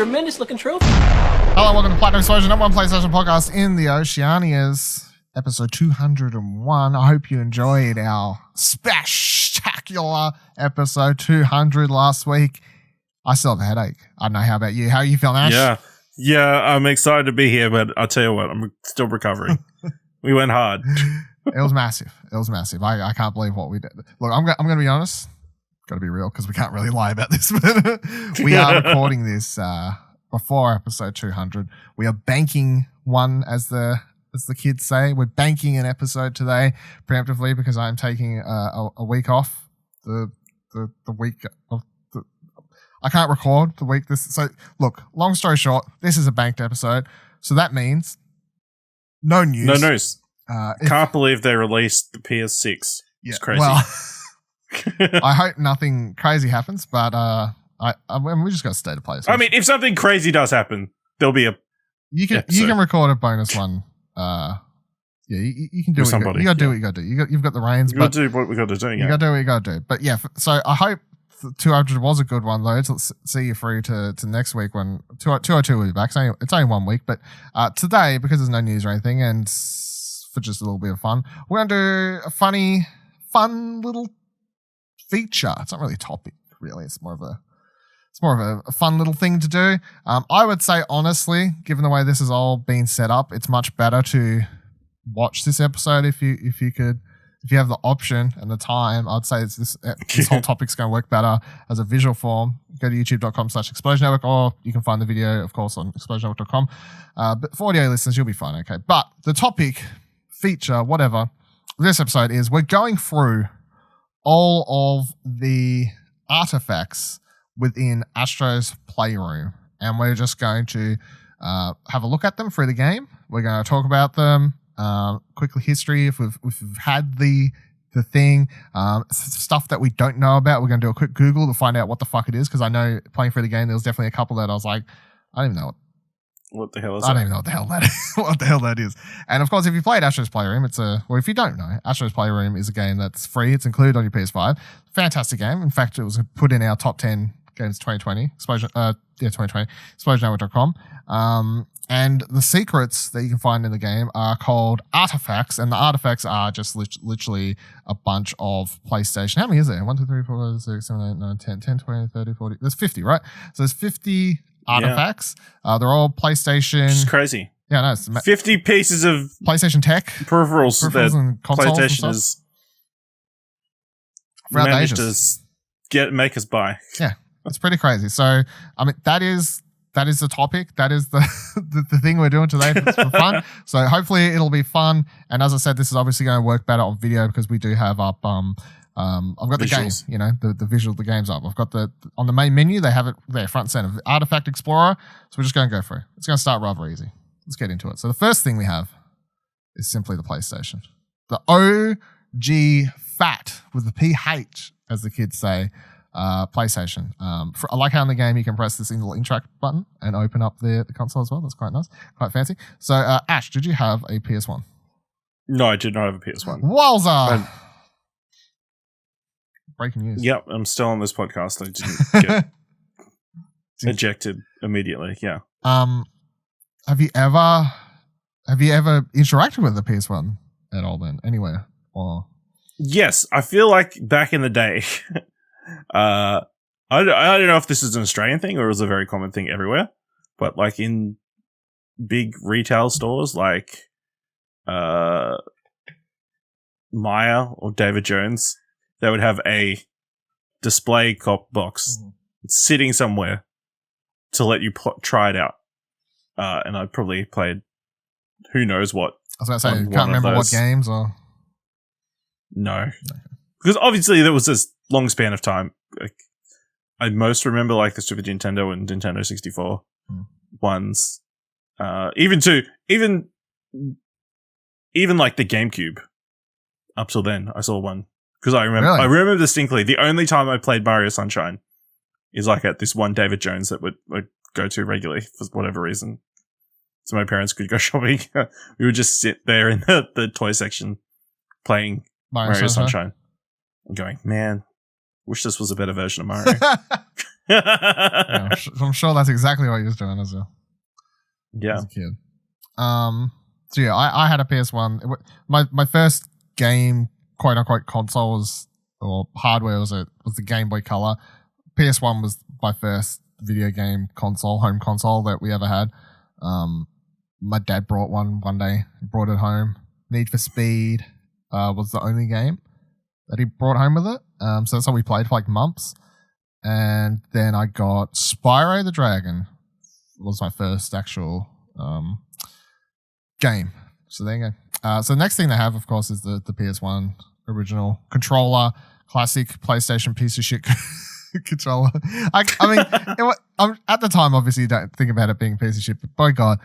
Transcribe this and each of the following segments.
tremendous looking trophy. Hello, welcome to Platinum Explosion, number one PlayStation podcast in the Oceanias, episode 201. I hope you enjoyed our spectacular episode 200 last week. I still have a headache. I don't know. How about you? How are you feeling, Ash? Yeah, I'm excited to be here, but I'll tell you what, I'm still recovering. We went hard. It was massive. I can't believe what we did. Look, I'm going to be honest. Got to be real because we can't really lie about this. But we are recording this before episode 200. We are banking one, as the kids say. We're banking an episode today preemptively because I'm taking a week off. The week of I can't record the week this. So look, long story short, this is a banked episode. So that means no news. No news. Can't believe they released the PS6. Yeah, it's crazy. Well, I hope nothing crazy happens, but we just got to stay to play. I mean, if something crazy does happen, there'll be a. You can record a bonus one. You can do what you got to do. What you got to do. You've got the reins. You got to do what we got to do. You got to do what you got to do. But yeah, so I hope 200 was a good one though. Let's see you through to next week when 202 will be back. It's only 1 week, but today, because there's no news or anything, and for just a little bit of fun, we're going to do a fun little feature. It's not really a topic, really. It's more of a fun little thing to do. I would say, honestly, given the way this has all been set up, it's much better to watch this episode if you have the option and the time. I'd say this whole topic's going to work better as a visual form. Go to youtube.com/Explosion Network, or you can find the video, of course, on explosionnetwork.com. But for audio listeners, you'll be fine, okay? But the topic, feature, whatever, this episode is we're going through all of the artifacts within Astro's Playroom, and we're just going to have a look at them through the game. We're going to talk about them, quickly history if we've had the thing, stuff that we don't know about. We're going to do a quick Google to find out what the fuck it is, because I know playing through the game there was definitely a couple that I was like, I don't even know what the hell is I don't even know what the hell that is. And of course, if you played Astro's Playroom, if you don't know, Astro's Playroom is a game that's free. It's included on your PS5. Fantastic game. In fact, it was put in our top 10 games 2020. 2020. ExplosionNetwork.com. And the secrets that you can find in the game are called Artefacts, and the artifacts are just literally a bunch of PlayStation. How many is there? 1, 2, 3, 4, 5, 6, 7, 8, 9, 10, 20, 30, 40. There's 50, right? So there's 50 artifacts. Yeah. They're all PlayStation. It's crazy. Yeah, no, it's 50 pieces of PlayStation tech, peripherals that and consoles PlayStation has managed to make us buy. Yeah, it's pretty crazy. So, I mean, that is the topic. That is the thing we're doing today for fun. So hopefully it'll be fun. And as I said, this is obviously going to work better on video because we do have up. I've got Visuals. The game, the visual of the game's up. I've got on the main menu, they have it there, front and center, Artifact Explorer. So we're just going to go through. It's going to start rather easy. Let's get into it. So the first thing we have is simply the PlayStation. The OG fat with the PH, as the kids say, PlayStation. I like how in the game you can press this little interact button and open up the console as well. That's quite nice, quite fancy. So Ash, did you have a PS1? No, I did not have a PS1. Wowza! Breaking news. Yep, I'm still on this podcast. I didn't get ejected immediately. Yeah. Have you ever interacted with the PS1 at all then, anywhere? Or yes, I feel like back in the day, I don't know if this is an Australian thing or is a very common thing everywhere, but like in big retail stores like Maya or David Jones, they would have a display box sitting somewhere to let you try it out. And I probably played who knows what. I was going to say, you can't remember what games or? No. Because obviously there was this long span of time. Like, I most remember like the Super Nintendo and Nintendo 64 ones. Even like the GameCube. Up till then, I saw one. Because I remember distinctly, the only time I played Mario Sunshine is like at this one David Jones that would go to regularly for whatever reason. So my parents could go shopping. We would just sit there in the toy section playing Mario Sunshine and going, man, wish this was a better version of Mario. Yeah, I'm sure that's exactly what he was doing as a kid. So yeah, I had a PS1. My first game, quote unquote, console or hardware was the Game Boy Color. PS1 was my first video game console, home console that we ever had. My dad brought one day. He brought it home. Need for Speed was the only game that he brought home with it. So that's how we played for like months. And then I got Spyro the Dragon. Was my first actual game. So there you go. So the next thing they have, of course, is the PS1 original controller, classic PlayStation piece of shit controller. I mean, at the time, obviously, you don't think about it being a piece of shit, but by God,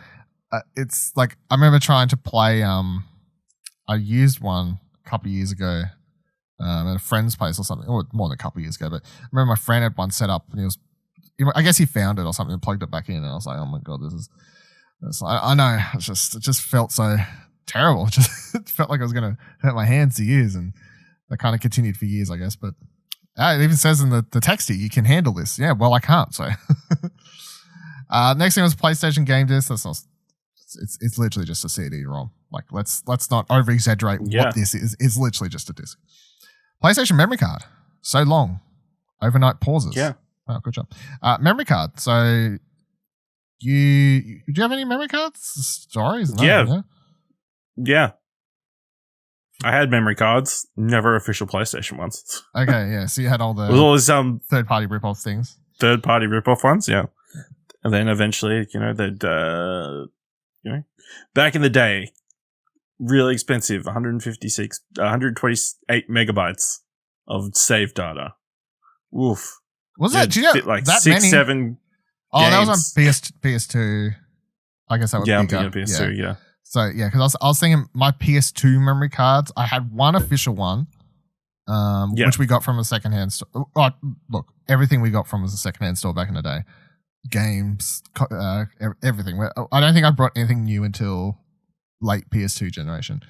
it's like I remember trying to play. I used one a couple of years ago at a friend's place or something, or more than a couple of years ago. But I remember my friend had one set up, and I guess he found it or something and plugged it back in, and I was like, oh my God, I know. It just felt so terrible. It felt like I was going to hurt my hands to use, and that kind of continued for years, I guess. But it even says in the text here, you can handle this. Yeah, well, I can't. So next thing was PlayStation Game Disc. That's not. It's literally just a CD-ROM. Like let's not over exaggerate what this is. It's literally just a disc. PlayStation Memory Card. So long. Overnight pauses. Yeah. Oh, good job. Memory card. So do you have any memory cards? Stories? No, yeah. I had memory cards, never official PlayStation ones. Okay, yeah. So you had all the third-party rip-off things. Third-party rip-off ones, yeah. And then eventually, they'd, back in the day, really expensive, 128 megabytes of save data. Oof. Was that? Do you know like that 6, many? 7 Oh, games. that was on PS2. I guess that would be on PS2, yeah. So yeah, because I was thinking my PS2 memory cards. I had one official one, which we got from a secondhand store. Oh, look, everything we got from was a secondhand store back in the day. Games, everything. I don't think I brought anything new until late PS2 generation.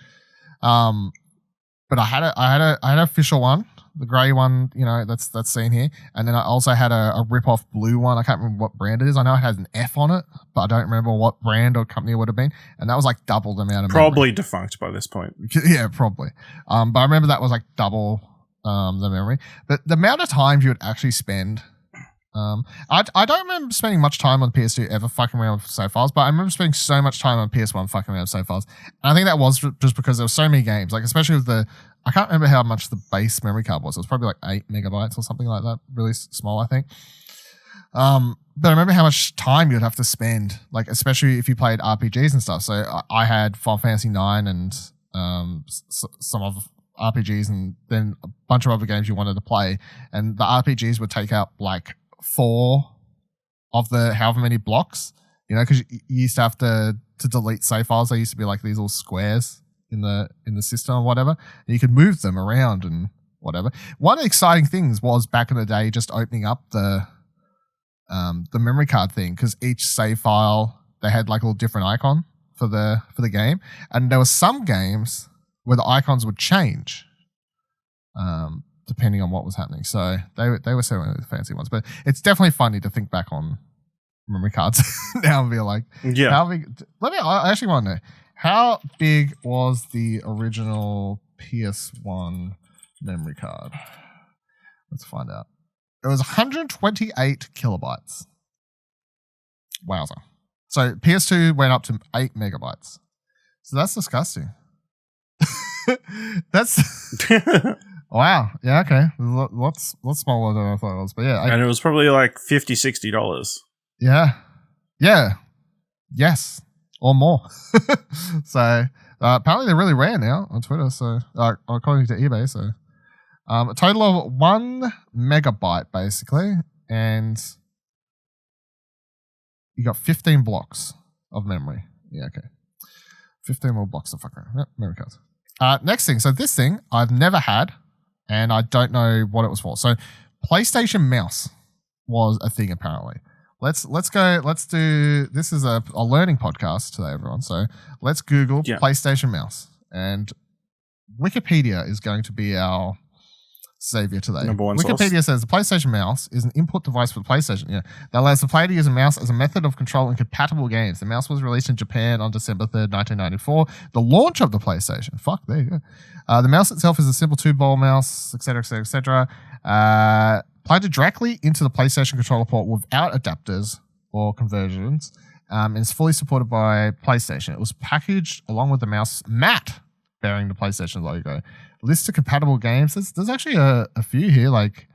But I had an official one. The grey one, that's seen here. And then I also had a rip-off blue one. I can't remember what brand it is. I know it has an F on it, but I don't remember what brand or company it would have been. And that was like double the amount of Probably memory. Defunct by this point. Yeah, probably. But I remember that was like double the memory. But the amount of time you would actually spend... I don't remember spending much time on PS2 ever fucking around with save files, but I remember spending so much time on PS1 fucking around with save files. And I think that was just because there were so many games, like especially with I can't remember how much the base memory card was. It was probably like 8 megabytes or something like that. Really small, I think. But I remember how much time you'd have to spend, like especially if you played RPGs and stuff. So I had Final Fantasy 9 and some other RPGs and then a bunch of other games you wanted to play. And the RPGs would take up like 4 of the however many blocks, because you used to have to delete save files. They used to be like these little squares in the system or whatever, and you could move them around and whatever. One of the exciting things was back in the day just opening up the memory card thing, because each save file they had like a little different icon for the game, and there were some games where the icons would change depending on what was happening. So they were certainly the fancy ones, but it's definitely funny to think back on memory cards now and be like, how big? I actually want to know, how big was the original PS1 memory card? Let's find out. It was 128 kilobytes. Wowza. So PS2 went up to 8 megabytes. So that's disgusting. That's wow. Yeah, okay. Lots smaller than I thought it was. But yeah. And it was probably like $50-$60. Yeah. Yeah. Yes. Or more. So apparently they're really rare now on Twitter. So according to eBay. So a total of 1 megabyte basically. And you got 15 blocks of memory. Yeah, okay. 15 more blocks of fucking yep, memory cards. Next thing. So this thing I've never had, and I don't know what it was for. So PlayStation mouse was a thing apparently. Let's do, this is a learning podcast today, everyone. So let's Google PlayStation mouse, and Wikipedia is going to be our savior today. Number one Wikipedia says the PlayStation mouse is an input device for the PlayStation. Yeah, that allows the player to use a mouse as a method of controlling compatible games. The mouse was released in Japan on December 3rd, 1994. The launch of the PlayStation. Fuck, there you go. The mouse itself is a simple 2-ball mouse, etc., etc., etc. Plugged directly into the PlayStation controller port without adapters or conversions. And it's fully supported by PlayStation. It was packaged along with the mouse mat bearing the PlayStation logo. List of compatible games. There's actually a few here, like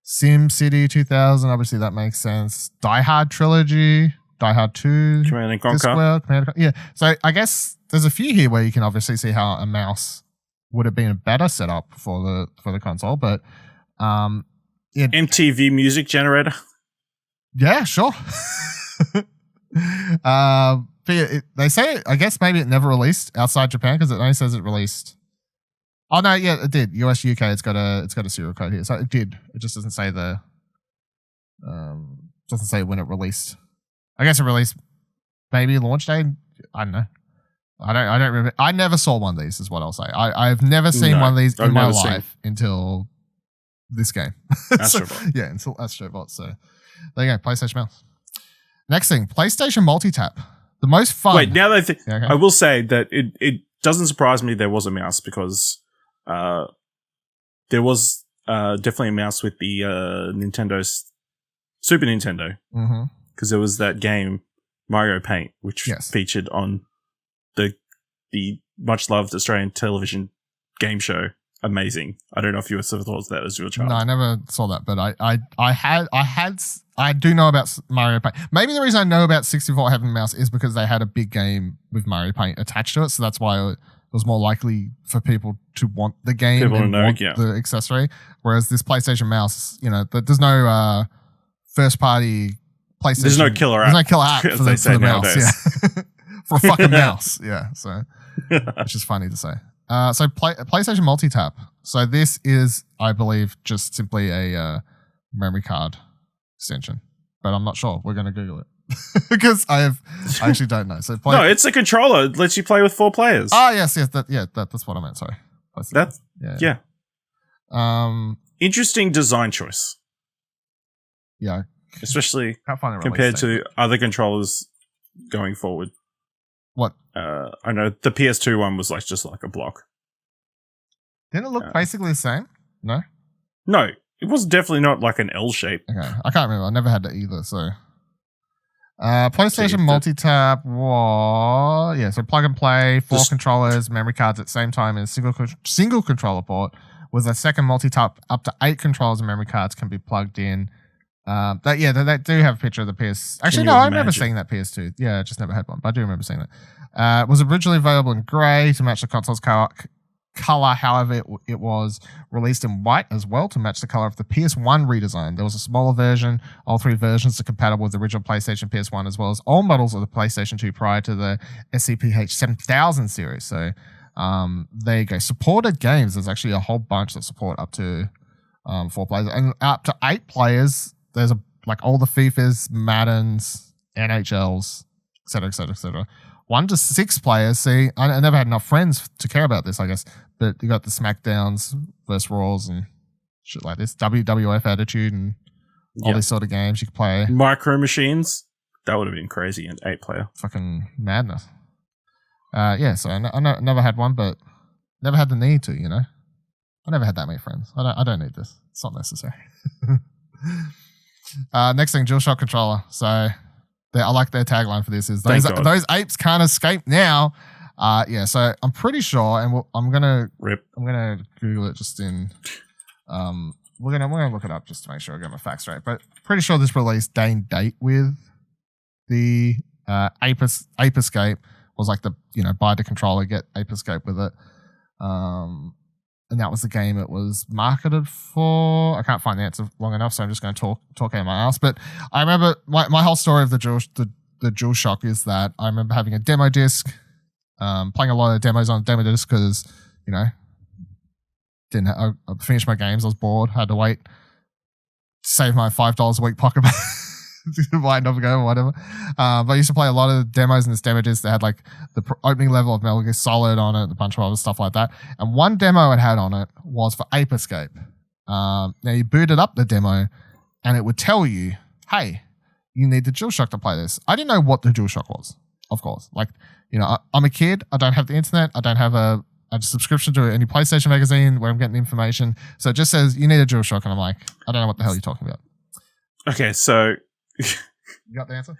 SimCity 2000. Obviously, that makes sense. Die Hard Trilogy, Die Hard 2, Command & Conquer. Discworld, yeah. So I guess there's a few here where you can obviously see how a mouse would have been a better setup for the console, but MTV Music Generator. Yeah, sure. They say, I guess maybe it never released outside Japan because it only says it released. Oh no, yeah, it did. US, UK, it's got a serial code here, so it did. It just doesn't say doesn't say when it released. I guess it released maybe launch day. I don't know. I don't remember. I never saw one of these. Is what I'll say. I've never seen one of these in my life until this game. Astrobot. Yeah, until Astrobot. So there you go. PlayStation mouse. Next thing, PlayStation Multitap. The most fun. Wait, now that I will say that it doesn't surprise me there was a mouse because there was definitely a mouse with the Super Nintendo. Because there was that game Mario Paint, which featured on the much loved Australian television game show. Amazing. I don't know if you ever thought that as your child. No, I never saw that, but I do know about Mario Paint. Maybe the reason I know about 64 having a mouse is because they had a big game with Mario Paint attached to it, so that's why it was more likely for people to want the game and want the accessory. Whereas this PlayStation mouse, there's no first party PlayStation. There's no killer app. There's no killer app for the mouse. Yeah. For a fucking mouse. Yeah. So, which is funny to say. So PlayStation Multitap. So this is, I believe, just simply a memory card extension, but I'm not sure. We're going to Google it because I actually don't know. So no, it's a controller. It lets you play with 4 players. Oh yes, that's what I meant. Sorry. Yeah. Interesting design choice. Yeah, especially compared to other controllers going forward. What? I know the PS2 one was just like a block. Didn't it look basically the same? No? No, it was definitely not like an L shape. Okay, I can't remember. I never had that either, so. PlayStation Multitap was... so plug and play, 4 controllers, memory cards at the same time in a single controller port with a second multitap up to 8 controllers and memory cards can be plugged in. They do have a picture of the PS. Actually, no, I remember seeing that PS2. Yeah, I just never had one, but I do remember seeing that. It was originally available in grey to match the console's color. However, it was released in white as well to match the color of the PS1 redesign. There was a smaller version. All 3 versions are compatible with the original PlayStation PS1 as well as all models of the PlayStation 2 prior to the SCPH 7000 series. So there you go. Supported games. There's actually a whole bunch that support up to 4 players and up to 8 players. There's all the FIFAs, Maddens, NHLs, etc., etc., etc. 1 to 6 players. See, I never had enough friends to care about this, I guess. But you got the SmackDowns versus Raws and shit like this, WWF Attitude and all these sort of games you could play. Micro Machines. That would have been crazy in 8-player. Fucking madness. So I never had one, but never had the need to. I never had that many friends. I don't need this. It's not necessary. Next thing, Dualshock Controller. So I like their tagline for this is those apes can't escape now. So I'm pretty sure, and I'm gonna Google it just in. We're gonna look it up just to make sure I get my facts right. But pretty sure this release day and date with the Ape Escape was like the buy the controller, get Ape Escape with it. And that was the game it was marketed for. I can't find the answer long enough, so I'm just going to talk out of my ass. But I remember my whole story of the DualShock is that I remember having a demo disc, playing a lot of demos on a demo disc because, I finished my games. I was bored, had to wait, save my $5 a week pocket to buy another game or whatever. But I used to play a lot of demos in this demo disc that had like the opening level of Metal Gear Solid on it, a bunch of other stuff like that. And one demo it had on it was for Ape Escape. Now you booted up the demo, and it would tell you, "Hey, you need the DualShock to play this." I didn't know what the DualShock was, of course. Like, I'm a kid. I don't have the internet. I don't have a subscription to any PlayStation magazine where I'm getting information. So it just says you need a DualShock, and I'm like, I don't know what the hell you're talking about. Okay, so you got the answer?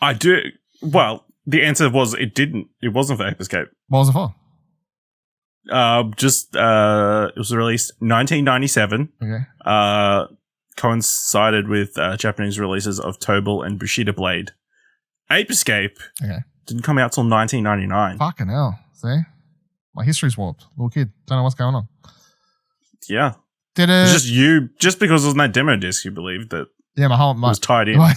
I do. Well, the answer was it didn't. It wasn't for Ape Escape. What was it for? It was released 1997. Okay. Coincided with Japanese releases of Tobal and Bushido Blade. Ape Escape didn't come out till 1999. Fucking hell. See? My history's warped. Little kid. Don't know what's going on. Yeah. It's just because it was on that demo disc, you believe that was tied in. I've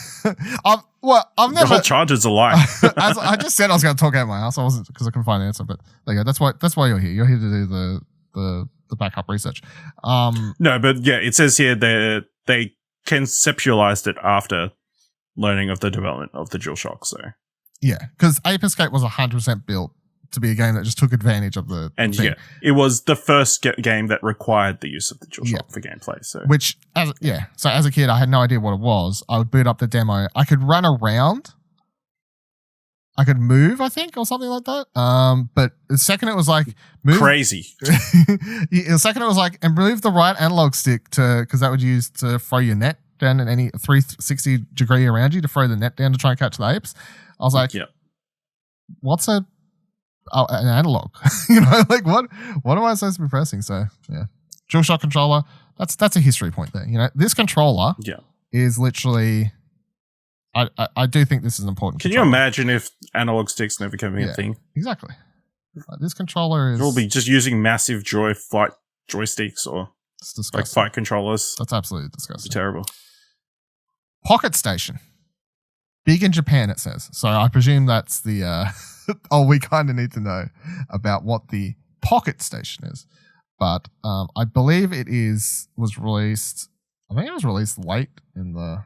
never. The whole charger's a lie. As I just said I was going to talk out my ass. I wasn't, because I couldn't find the answer. But there you go. That's why you're here. You're here to do the backup research. No, but yeah, it says here they conceptualized it after learning of the development of the DualShock. So yeah, because Ape Escape was 100% built to be a game that just took advantage of the thing. Yeah, it was the first game that required the use of the DualShock for gameplay. So so as a kid, I had no idea what it was. I would boot up the demo. I could run around. I could move, I think, or something like that. But the second it was like move, crazy. The second it was like, and move the right analog stick because that would use to throw your net down in any 360 degree around you to throw the net down to try and catch the apes. I was like, what's an analog? Like what am I supposed to be pressing? So yeah, DualShock controller. That's a history point there. This controller is literally. I do think this is important. Can you imagine if analog sticks never became a thing? Exactly. This controller is. We'll be just using massive flight joysticks or like fight controllers. That's absolutely disgusting. It's terrible. Pocket Station. Big in Japan, it says. So I presume that's the. We kind of need to know about what the Pocket Station is. But I believe was released. I think it was released late in the.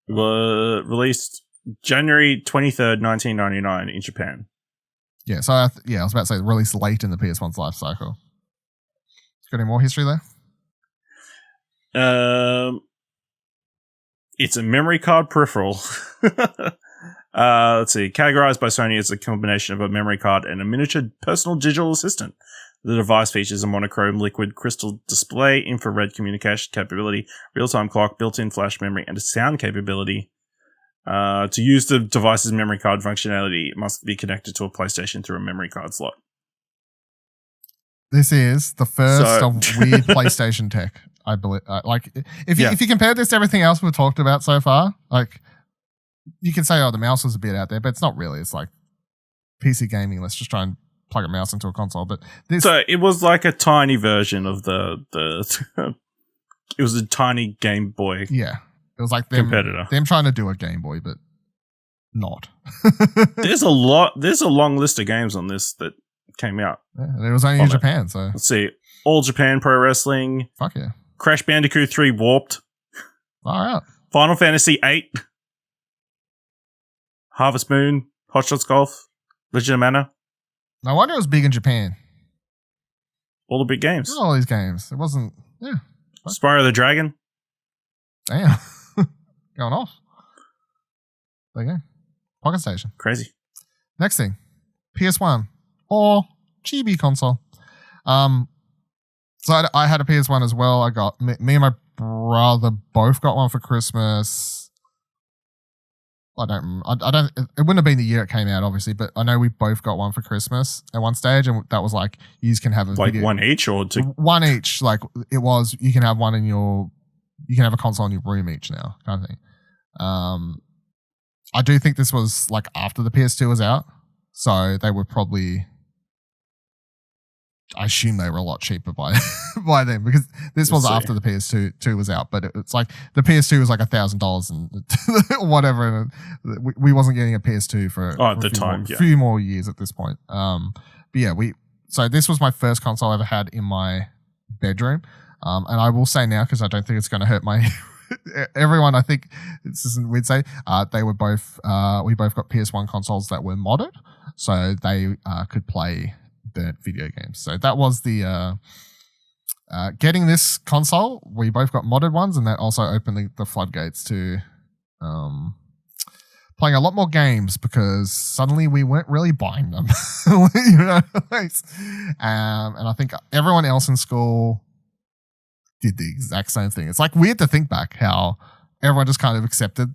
It was released January 23rd, 1999 in Japan. Yeah, so I was about to say released late in the PS1's life cycle. Got any more history there? It's a memory card peripheral. Let's see. Categorized by Sony as a combination of a memory card and a miniature personal digital assistant. The device features a monochrome liquid crystal display, infrared communication capability, real-time clock, built-in flash memory, and a sound capability. To use the device's memory card functionality, it must be connected to a PlayStation through a memory card slot. This is the first of weird PlayStation tech, I believe. If you compare this to everything else we've talked about so far, like you can say, the mouse was a bit out there, but it's not really. It's like PC gaming. Let's just try and plug a mouse into a console. But so it was like a tiny version of the it was a tiny Game Boy. Yeah, it was like them trying to do a Game Boy, but not. There's a long list of games on this that came out. Yeah, it was only in Japan, so let's see. All Japan Pro Wrestling. Fuck yeah. Crash Bandicoot 3 Warped. All right. Final Fantasy 8. Harvest Moon. Hot Shots Golf. Legend of Mana. No wonder it was big in Japan. All the big games. All these games. It wasn't. Yeah. Spyro the Dragon. Damn. Going off. There you go. Pocket Station. Crazy. Next thing. PS1 or Chibi console. So I had a PS1 as well. I got me and my brother both got one for Christmas. I don't. It wouldn't have been the year it came out, obviously, but I know we both got one for Christmas at one stage, and that was like you can have a like video. One each or two. One each. Like it was, you can have one in you can have a console in your room each now, kind of thing. I do think this was like after the PS2 was out, so they were probably. I assume they were a lot cheaper by then because this was after the PS2 was out, but it's like the PS2 was like $1,000 and whatever, and we wasn't getting a PS2 for a few more years at this point. But yeah, so this was my first console I ever had in my bedroom, and I will say now because I don't think it's going to hurt my everyone. I think this isn't weird to say they were both we both got PS1 consoles that were modded, so they could play burnt video games. So that was the getting this console, we both got modded ones, and that also opened the floodgates to playing a lot more games because suddenly we weren't really buying them. And I think everyone else in school did the exact same thing. It's like weird to think back how everyone just kind of accepted.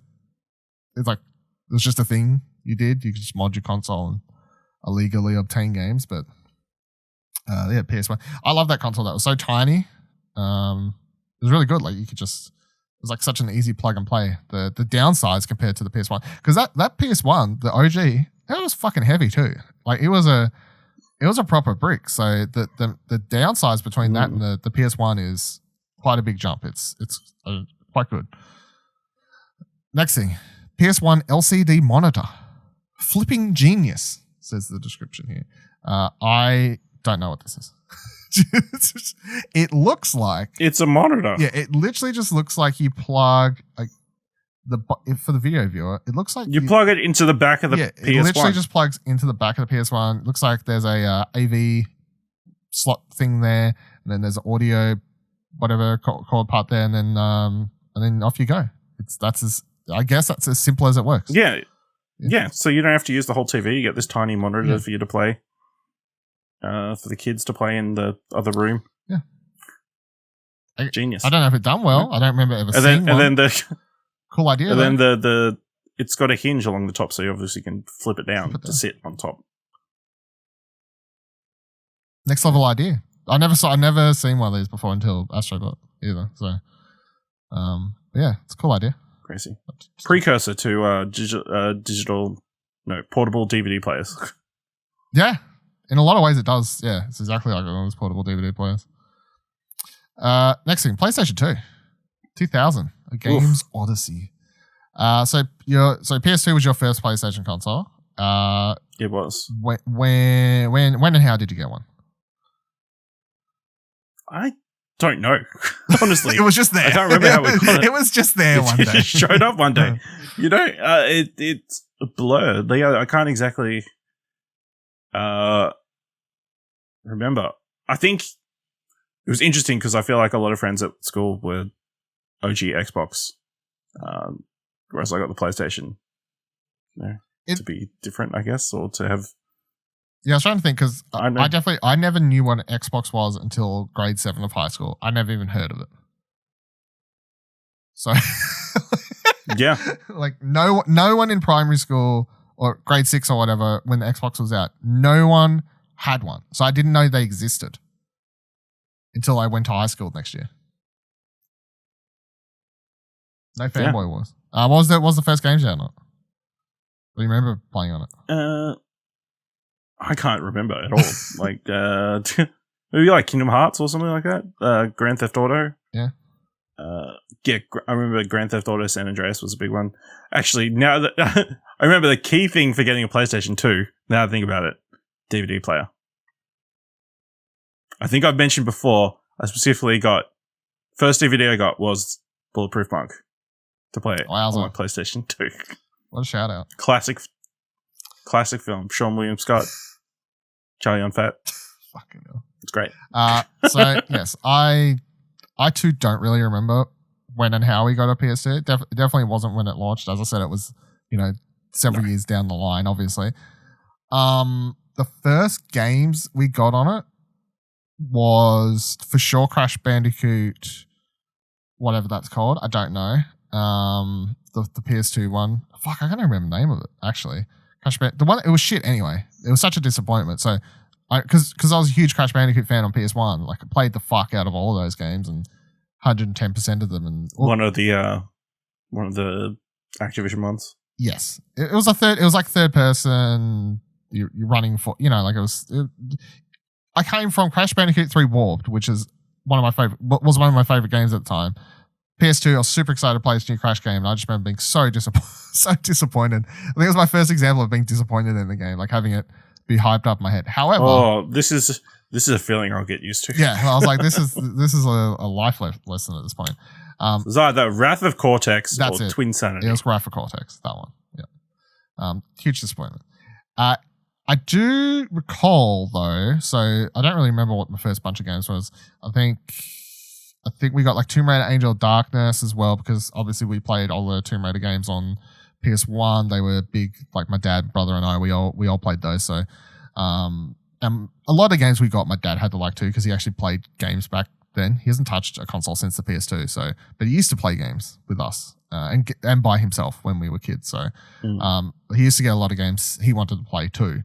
It's like it was just a thing you did. You could just mod your console and illegally obtain games. But PS1. I love that console. That was so tiny. It was really good. Like you could just. It was like such an easy plug and play. The downsides compared to the PS1, because that PS1, the OG, it was fucking heavy too. Like it was a proper brick. So the downsides between that and the PS1 is quite a big jump. It's quite good. Next thing, Ps1 Lcd Monitor, flipping genius, says the description here. I don't know what this is. It looks like it's a monitor. Yeah, it literally just looks like you plug for the video viewer. It looks like you plug it into the back of the PS1. It literally just plugs into the back of the PS1. It looks like there's a AV slot thing there, and then there's an audio whatever cord part there, and then off you go. I guess that's as simple as it works. Yeah. So you don't have to use the whole TV. You get this tiny monitor for you to play. For the kids to play in the other room. Yeah. Genius. I don't know if it's done well. I don't remember ever seeing one. And then cool idea. And then it's got a hinge along the top, so you obviously can flip it down to sit on top. Next level idea. I've never seen one of these before until Astro got it either. So, it's a cool idea. Crazy. Precursor to portable DVD players. Yeah. In a lot of ways, it does. Yeah, it's exactly like one of those portable DVD players. Next thing, PlayStation 2, 2000, a game's odyssey. So PS2 was your first PlayStation console. It was. When and how did you get one? I don't know. Honestly, it was just there. I don't remember how we got it. It was just there one day. It just showed up one day. It's a blur. I can't exactly. Remember, I think it was interesting because I feel like a lot of friends at school were OG Xbox, whereas I got the PlayStation. To be different, I guess, or to have. Yeah, I was trying to think because I never knew what an Xbox was until grade 7 of high school. I never even heard of it. So, yeah, like no one in primary school or grade 6 or whatever when the Xbox was out, no one had one. So I didn't know they existed until I went to high school next year. No Fanboy Wars. What was the first games you had on it? Do you remember playing on it? I can't remember at all. Like, maybe like Kingdom Hearts or something like that. Grand Theft Auto. Yeah. I remember Grand Theft Auto San Andreas was a big one. Actually, now that I remember the key thing for getting a PlayStation 2, now I think about it, DVD player. I think I've mentioned before, I specifically first DVD I got was Bulletproof Monk to play it on my PlayStation 2. What a shout out. Classic film. Sean William Scott. Charlie on Fat. Fucking hell. It's great. So, yes, I too don't really remember when and how we got a PS2. It definitely wasn't when it launched. As I said, it was, several years down the line, obviously. The first games we got on it was for sure Crash Bandicoot, whatever that's called. I don't know. The PS2 one. Fuck, I can't remember the name of it, actually. The one, it was shit anyway. It was such a disappointment. So, because I was a huge Crash Bandicoot fan on PS1, like I played the fuck out of all of those games and 110% of them. And one of the Activision ones. Yes, it was like third person. You're running for, I came from Crash Bandicoot 3 Warped, which is one of my favorite games at the time. PS2, I was super excited to play this new Crash game, and I just remember being so disappointed. I think it was my first example of being disappointed in the game, like having it be hyped up in my head. However, this is a feeling I'll get used to. Yeah, I was like, this is a life lesson at this point. It was either Wrath of Cortex or Twin Sanity. It was Wrath of Cortex, that one. Yeah, huge disappointment. I I do recall though, so I don't really remember what my first bunch of games was. I think we got like Tomb Raider Angel of Darkness as well, because obviously we played all the Tomb Raider games on PS1. They were big, like my dad, brother, and I. We all played those. So, and a lot of games we got, my dad had to like too, because he actually played games back then. He hasn't touched a console since the PS2. So, but he used to play games with us and by himself when we were kids. So, he used to get a lot of games he wanted to play too.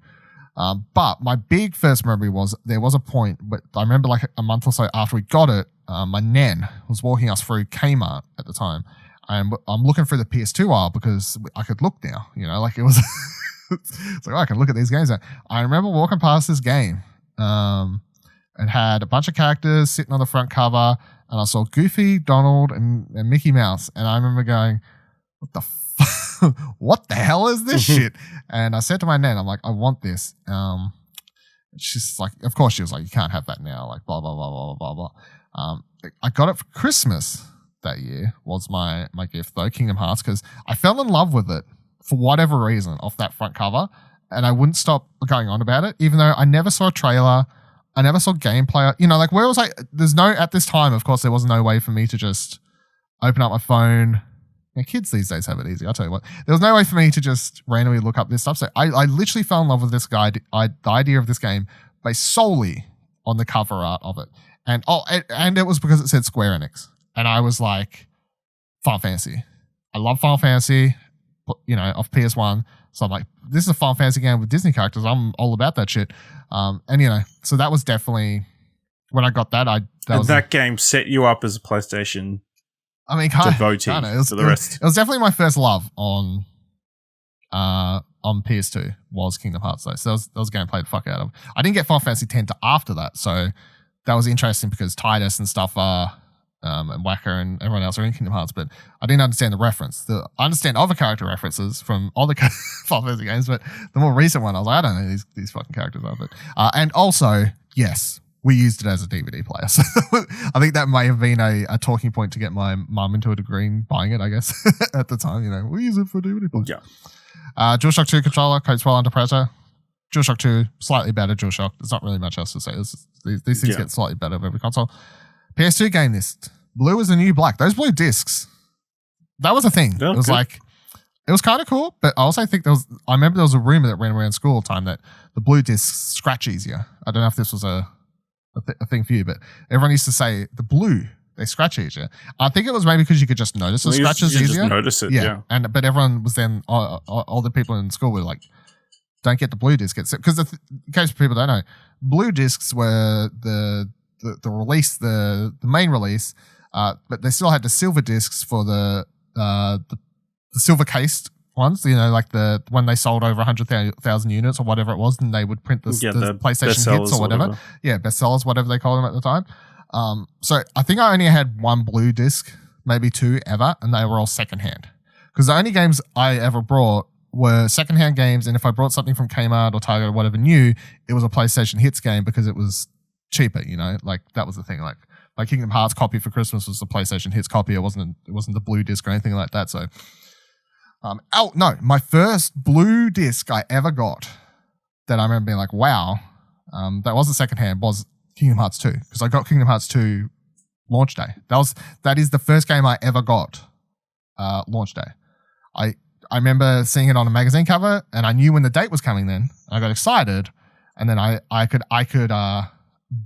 But my big first memory was there was a point, but I remember like a month or so after we got it, my nan was walking us through Kmart at the time, and I'm looking through the PS2 aisle because I could look now, like it was, it's like, oh, I can look at these games now. I remember walking past this game, and had a bunch of characters sitting on the front cover, and I saw Goofy, Donald, and Mickey Mouse, and I remember going, what the what the hell is this shit? And I said to my nan, I'm like, I want this. She's like, of course she was like, you can't have that now, like blah, blah, blah, blah, blah, blah. I got it for Christmas that year, was my gift though, Kingdom Hearts, because I fell in love with it for whatever reason off that front cover, and I wouldn't stop going on about it, even though I never saw a trailer, I never saw gameplay, like where was I, at this time, of course, there was no way for me to just open up my phone. Now, kids these days have it easy. I'll tell you what. There was no way for me to just randomly look up this stuff. So I literally fell in love with this guy, the idea of this game, based solely on the cover art of it. And it was because it said Square Enix. And I was like, Final Fantasy. I love Final Fantasy, of PS1. So I'm like, this is a Final Fantasy game with Disney characters. I'm all about that shit. So that was definitely, when I got that, that game set you up as a PlayStation devotee to the rest. It was definitely my first love on PS2 was Kingdom Hearts though. So that was a game I played the fuck out of. I didn't get Final Fantasy X to after that, so that was interesting because Tidus and stuff are and Wacker and everyone else are in Kingdom Hearts, but I didn't understand the reference. I understand other character references from all the Final Fantasy games, but the more recent one, I was like, I don't know who these fucking characters are. But and also, yes, we used it as a DVD player. So I think that may have been a talking point to get my mum into a degree in buying it, I guess, at the time. We use it for DVD players. Yeah. DualShock 2 controller, copes well under pressure. DualShock 2, slightly better DualShock. There's not really much else to say. These things get slightly better with every console. PS2 game list. Blue is the new black. Those blue discs, that was a thing. It was like, it was kind of cool, but I also think I remember there was a rumor that ran around school all the time that the blue discs scratch easier. I don't know if this was a thing for you, but everyone used to say the blue, they scratch easier. I think it was maybe because you could just notice the scratches easier. Just notice it, yeah. But everyone was then, all the people in school were like, don't get the blue disc. Because in case people don't know, blue discs were the release, the main release, but they still had the silver discs for the silver cased ones, like when they sold over 100,000 units or whatever it was, and they would print the PlayStation hits or whatever. Yeah, bestsellers, whatever they called them at the time. So I think I only had one blue disc, maybe two ever, and they were all secondhand. Because the only games I ever brought were secondhand games, and if I brought something from Kmart or Target or whatever new, it was a PlayStation Hits game because it was cheaper, like that was the thing. Like my Kingdom Hearts copy for Christmas was the PlayStation Hits copy. It wasn't the blue disc or anything like that. So, my first blue disc I ever got that I remember being like, wow, that wasn't secondhand, was Kingdom Hearts 2, because I got Kingdom Hearts 2 launch day. That is the first game I ever got launch day. I remember seeing it on a magazine cover, and I knew when the date was coming. Then I got excited, and then I could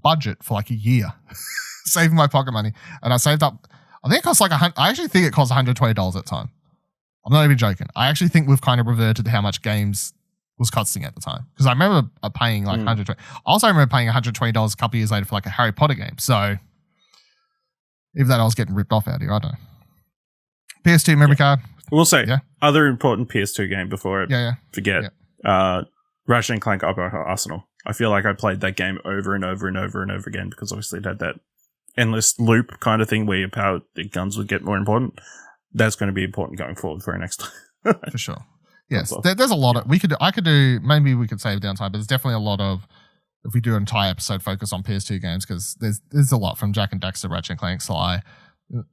budget for like a year, saving my pocket money, and I saved up. I think it cost I actually think it cost $120 at the time. I'm not even joking. I actually think we've kind of reverted to how much games was costing at the time, because I remember paying like $120. I also remember paying $120 a couple of years later for like a Harry Potter game. So if that I was getting ripped off out here, I don't know. PS2 memory card. We'll say other important PS2 game before I forget. Ratchet & Clank Arsenal. I feel like I played that game over and over and over and over again because obviously it had that endless loop kind of thing where your power, the guns would get more important. That's going to be important going forward for our next time. For sure. Yes, there's a lot of I could do. Maybe we could save downtime, but there's definitely a lot of. If we do an entire episode focus on PS2 games, because there's a lot from Jak and Daxter, Ratchet & Clank, Sly.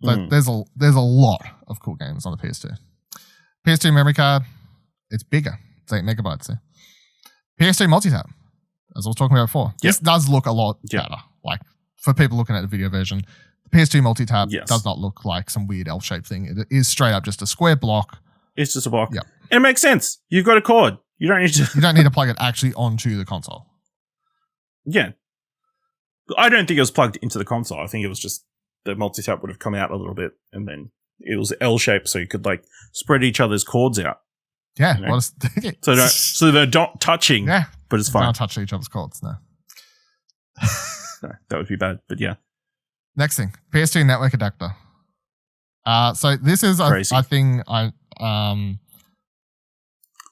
There's a lot of cool games on the PS2. PS2 memory card, it's bigger. It's 8 megabytes. PS3 Multitap, as I was talking about before. Yep. This does look a lot better. Like, for people looking at the video version, the PS2 Multitap does not look like some weird L-shaped thing. It is straight up just a square block. It's just a block. Yep. And it makes sense. You've got a cord. You don't need to plug it actually onto the console. Yeah. I don't think it was plugged into the console. I think it was just the multitap would have come out a little bit and then it was L-shaped so you could like spread each other's cords out. Yeah. You know? So they're not touching. Yeah. But it's fine. Don't touch each other's cords, no. No, that would be bad, but yeah. Next thing, PS2 network adapter. So this is a thing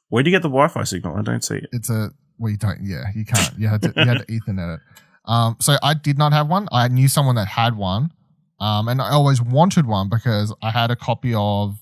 where do you get the Wi-Fi signal? I don't see it. It's you don't. Yeah, you can't. You had to Ethernet it. So I did not have one. I knew someone that had one, and I always wanted one because I had a copy of.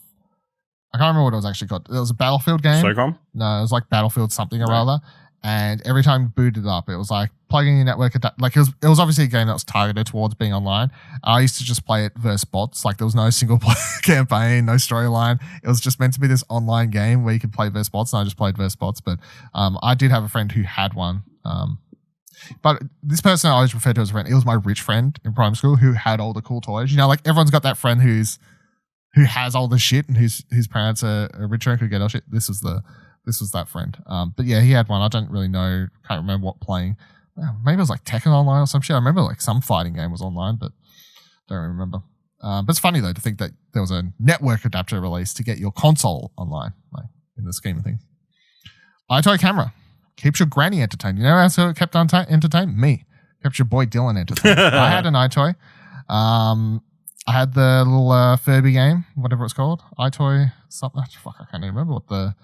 I can't remember what it was actually called. It was a Battlefield game. SOCOM? No, it was like Battlefield something or other. And every time you booted up, it was like plugging your network. Like it was obviously a game that was targeted towards being online. I used to just play it versus bots. Like there was no single player campaign, no storyline. It was just meant to be this online game where you could play versus bots. And I just played versus bots. But I did have a friend who had one. But this person I always referred to as a friend. It was my rich friend in primary school who had all the cool toys. You know, like everyone's got that friend who has all the shit and whose parents are richer and could get all shit. This was that friend. But yeah, he had one. I don't really know. Can't remember what playing. Maybe it was like Tekken Online or some shit. I remember like some fighting game was online, but don't remember. But it's funny though to think that there was a network adapter released to get your console online, like in the scheme of things. iToy camera keeps your granny entertained. You know how else it kept entertained? Me. Kept your boy Dylan entertained. I had an iToy. I had the little Furby game, whatever it's called. iToy something. Fuck, I can't even remember what the.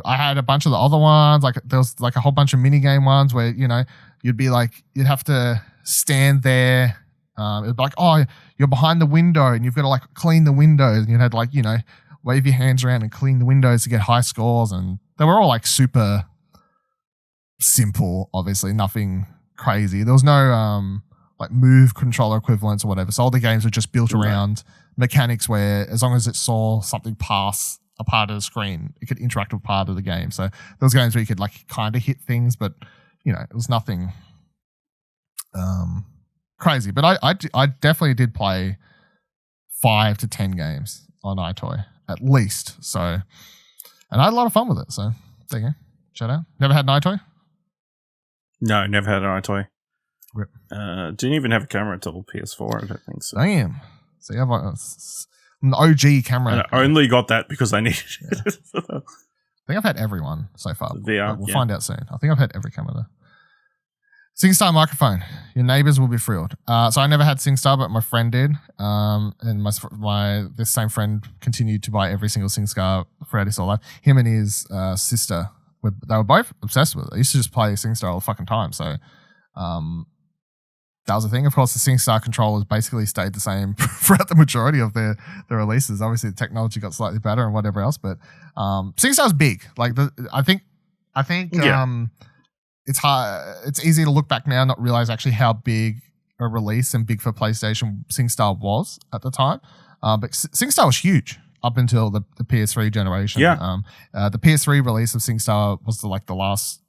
I had a bunch of the other ones. Like there was like a whole bunch of mini game ones where you'd have to stand there. It'd be like, oh, you're behind the window and you've got to like clean the windows. And you had to like wave your hands around and clean the windows to get high scores. And they were all like super simple. Obviously, nothing crazy. There was no like move controller equivalents or whatever. So all the games were just built around mechanics where as long as it saw something pass a part of the screen, it could interact with part of the game. So those games where you could like kind of hit things, but it was nothing crazy. But I definitely did play 5 to 10 games on iToy at least. So, and I had a lot of fun with it. So there you go. Shout out. Never had an iToy? No, never had an iToy. Rip. Didn't even have a camera until PS4. I don't think so. Damn. So you have an OG camera. And I only got that because I needed it. I think I've had everyone so far. VR, we'll find out soon. I think I've had every camera there. Singstar microphone. Your neighbors will be thrilled. So I never had Singstar, but my friend did. And this same friend continued to buy every single Singstar throughout his whole life. Him and his sister, they were both obsessed with it. They used to just play Singstar all the fucking time. So that was the thing. Of course, the Singstar controllers basically stayed the same throughout the majority of their releases. Obviously, the technology got slightly better and whatever else, but Singstar's big. Like I think it's hard. It's easy to look back now and not realize actually how big a release and big for PlayStation Singstar was at the time. But Singstar was huge up until the PS3 generation. Yeah. The PS3 release of Singstar was the last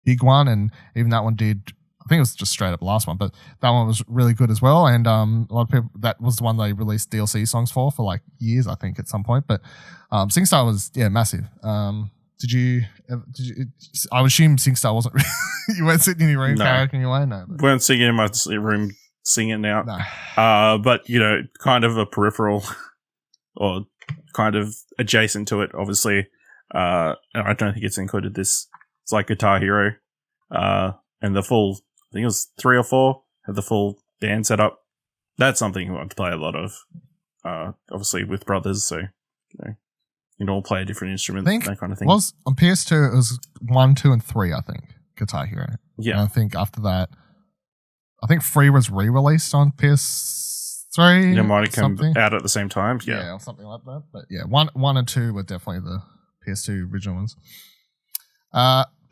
big one, and even that one did. I think it was just straight up the last one, but that one was really good as well. And a lot of people, that was the one they released DLC songs for like years, I think, at some point. But Singstar was massive. Did you? I would assume Singstar wasn't. You weren't sitting in your room karaokeing away, no. But. Weren't sitting in my room singing out. No. But kind of a peripheral or kind of adjacent to it, obviously. And I don't think it's included this. It's like Guitar Hero, and the full. I think it was 3 or 4 had the full band set up. That's something I want to play a lot of, obviously with brothers. So, you can all play a different instrument, that kind of thing. Was on PS2, it was 1, 2, and 3, I think, Guitar Hero. Yeah. And I think after that, I think 3 was re-released on PS3. It might have come out at the same time. Yeah, or something like that. But yeah, 1 and 2 were definitely the PS2 original ones.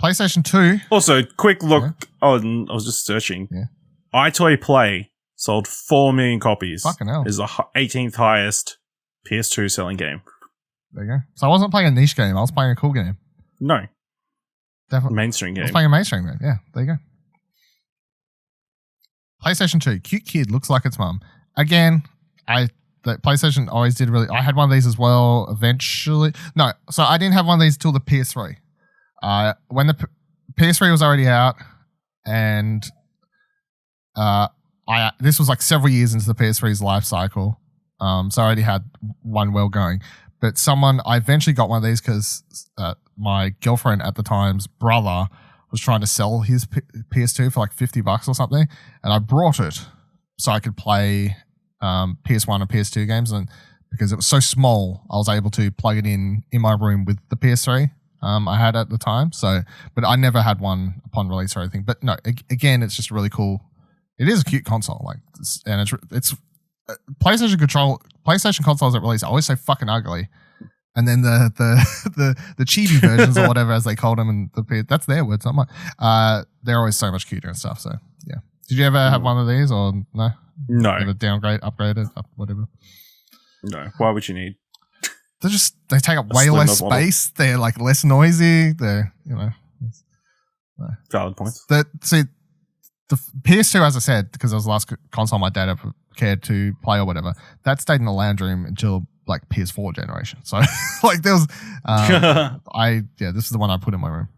PlayStation 2. Also, quick look. Yeah. Oh, I was just searching. Yeah. iToy Play sold 4 million copies. Fucking hell. Is the 18th highest PS2 selling game. There you go. So I wasn't playing a niche game. I was playing a cool game. No. Definitely. Mainstream game. I was playing a mainstream game. Yeah, there you go. PlayStation 2. Cute kid. Looks like its mum. Again, the PlayStation always did really... I had one of these as well eventually. No, so I didn't have one of these until the PS3. When the PS3 was already out and this was like several years into the PS3's life cycle. So I already had one well going. But I eventually got one of these because my girlfriend at the time's brother was trying to sell his PS2 for like $50 or something. And I brought it so I could play PS1 and PS2 games. And because it was so small, I was able to plug it in my room with the PS3 I had at the time. So, but I never had one upon release or anything. But no, again, it's just really cool. It is a cute console, and it's PlayStation consoles that release are always so fucking ugly, and then the chibi versions or whatever as they call them, and that's their words, not mine. They're always so much cuter and stuff. So yeah, did you ever have one of these or no? No, ever upgraded, whatever. No, why would you need? They take up way less space. They're like less noisy. They're valid points. The PS2, as I said, because it was the last console my dad ever cared to play or whatever, that stayed in the lounge room until like PS4 generation. So like there was, this is the one I put in my room.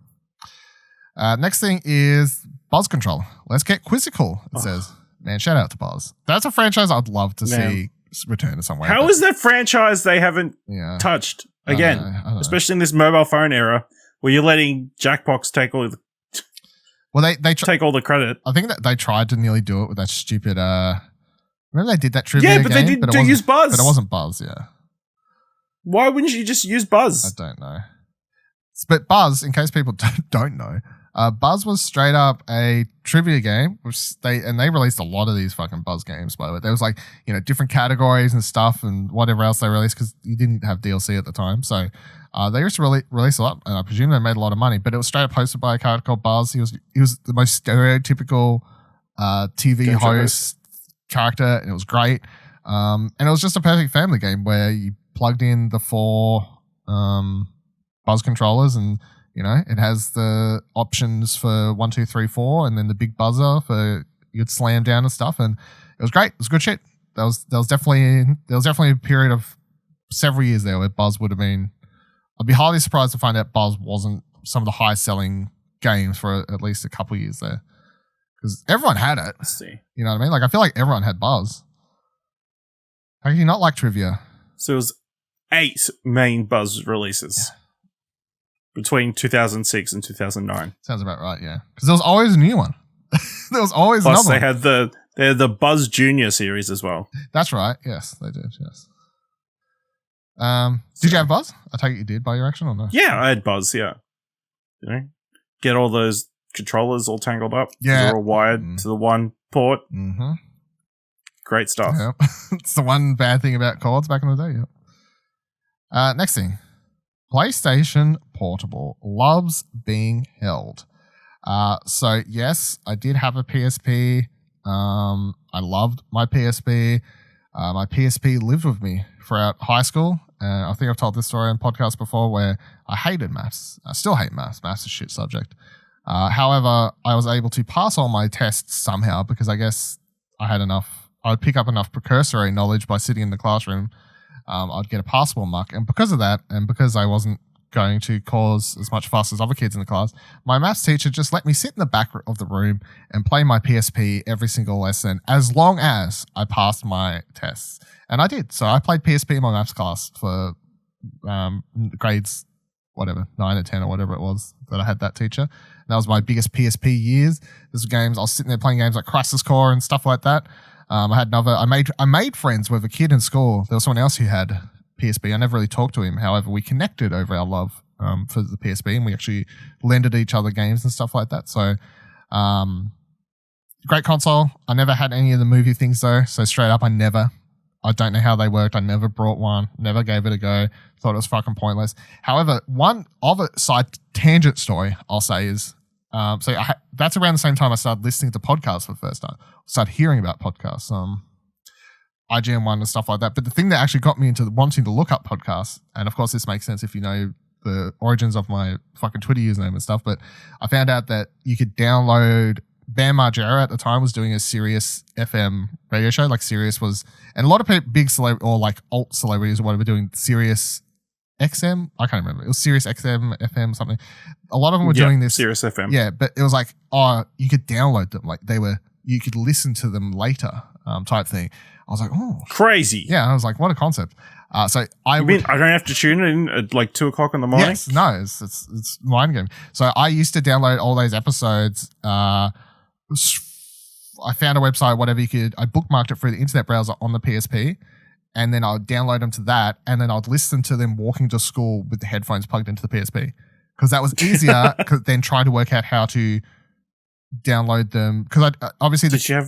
Next thing is Buzz Controller. Let's get quizzical, it says. Man, shout out to Buzz. That's a franchise I'd love to see return to somewhere. How is that franchise they haven't touched again? I don't know. Especially in this mobile phone era where you're letting Jackbox take all the they take all the credit. I think that they tried to nearly do it with that stupid. Remember they did that trivia game? Yeah, but they didn't use Buzz. But it wasn't Buzz. Yeah. Why wouldn't you just use Buzz? I don't know. But Buzz, in case people don't know, Buzz was straight up a trivia game, which they released a lot of these fucking Buzz games. By the way, there was like different categories and stuff and whatever else they released because you didn't have DLC at the time, so. They used to release a lot, and I presume they made a lot of money. But it was straight up hosted by a character called Buzz. He was the most stereotypical TV host character, and it was great. And it was just a perfect family game where you plugged in the 4 Buzz controllers, and it has the options for 1, 2, 3, 4, and then the big buzzer for you could slam down and stuff. And it was great. It was good shit. There was definitely a period of several years there where Buzz would have been. I'd be highly surprised to find out Buzz wasn't some of the highest selling games for at least a couple of years there. Because everyone had it. Let's see. You know what I mean? Like, I feel like everyone had Buzz. How can you not like trivia? So it was 8 main Buzz releases between 2006 and 2009. Sounds about right, yeah. Because there was always a new one. There was always another one. They had the Buzz Junior series as well. That's right. Yes, they did, yes. Did you have Buzz? I take it you did by your action or no? Yeah, I had Buzz, yeah. Get all those controllers all tangled up. Yeah. They're all wired to the one port. Mm-hmm. Great stuff. Yep. It's the one bad thing about cords back in the day, yep. Next thing. PlayStation Portable loves being held. So yes, I did have a PSP. I loved my PSP. My PSP lived with me throughout high school. I think I've told this story on podcasts before where I hated maths. I still hate maths. Maths is a shit subject. However, I was able to pass all my tests somehow because I guess I would pick up enough precursory knowledge by sitting in the classroom. I'd get a passable mark. And because of that, and because I wasn't going to cause as much fuss as other kids in the class, my maths teacher just let me sit in the back of the room and play my PSP every single lesson as long as I passed my tests. And I did. So I played PSP in my maths class for grades, 9 or 10 or whatever it was that I had that teacher. And that was my biggest PSP years. There's games, I was sitting there playing games like Crisis Core and stuff like that. I made friends with a kid in school. There was someone else who had PSP. I never really talked to him. However, we connected over our love for the PSP, and we actually lended each other games and stuff like that. So, great console. I never had any of the movie things though. So straight up, I don't know how they worked. I never brought one. Never gave it a go. Thought it was fucking pointless. However, one other side tangent story I'll say is, that's around the same time I started listening to podcasts for the first time. Started hearing about podcasts. IGN1 and stuff like that. But the thing that actually got me into wanting to look up podcasts, and of course this makes sense if you know the origins of my fucking Twitter username and stuff, but I found out that you could download. Bam Margera at the time was doing a Sirius FM radio show. Like Sirius was, and a lot of big celebrities or like alt celebrities or whatever doing Sirius XM. I can't remember. It was Sirius XM, FM, something. A lot of them were doing this. Sirius FM. Yeah, but it was like, you could download them. Like you could listen to them later type thing. I was like, oh. Crazy. Yeah, I was like, what a concept. So I don't have to tune in at like 2 o'clock in the morning? Yes, no, it's mind game. So I used to download all those episodes. I found a website, whatever I bookmarked it through the internet browser on the PSP, and then I would download them to that, and then I'd listen to them walking to school with the headphones plugged into the PSP, because that was easier than trying to work out how to download them. Because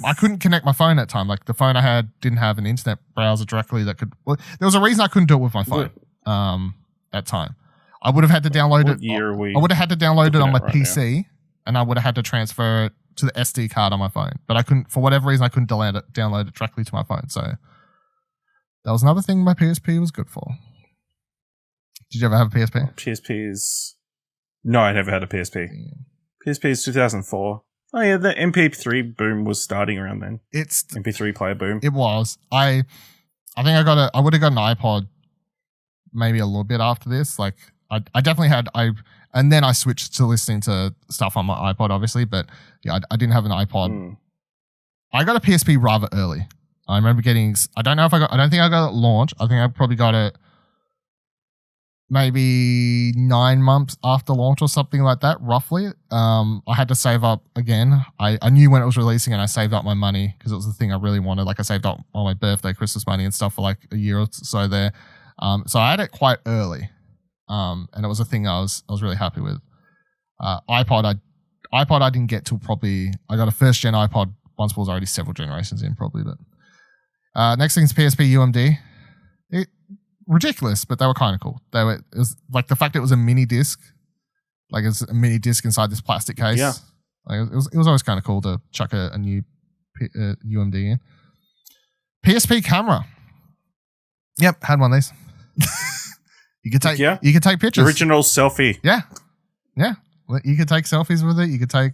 I couldn't connect my phone at the time. Like the phone I had didn't have an internet browser directly that could. Well, there was a reason I couldn't do it with my phone at time. I would have had to download it. I would have had to download it on my PC, now. And I would have had to transfer it to the SD card on my phone, but I couldn't, for whatever reason, I couldn't download it directly to my phone. So that was another thing my PSP was good for. Did you ever have a PSP? No, I never had a PSP. Yeah. PSP is 2004. Oh yeah, the MP3 boom was starting around then. It's MP3 player boom. It was. I think I would have got an iPod maybe a little bit after this. Like I definitely had and then I switched to listening to stuff on my iPod, obviously, but yeah, I didn't have an iPod. I got a PSP rather early. I remember I don't think I got it at launch. I think I probably got it maybe 9 months after launch or something like that, roughly. I had to save up again. I knew when it was releasing, and I saved up my money because it was the thing I really wanted. Like I saved up all my birthday, Christmas money and stuff for like a year or so there. So I had it quite early. And it was a thing I was really happy with. iPod I didn't get till probably, I got a first gen iPod once it was already several generations in probably, but next thing is Psp Umd. Ridiculous, but they were kind of cool. It was like the fact it was a mini disc, like it's a mini disc inside this plastic case. Yeah. Like it was always kind of cool to chuck a new UMD in. Psp Camera. Yep, had one of these. You could take pictures. Original selfie. Yeah. You could take selfies with it. You could take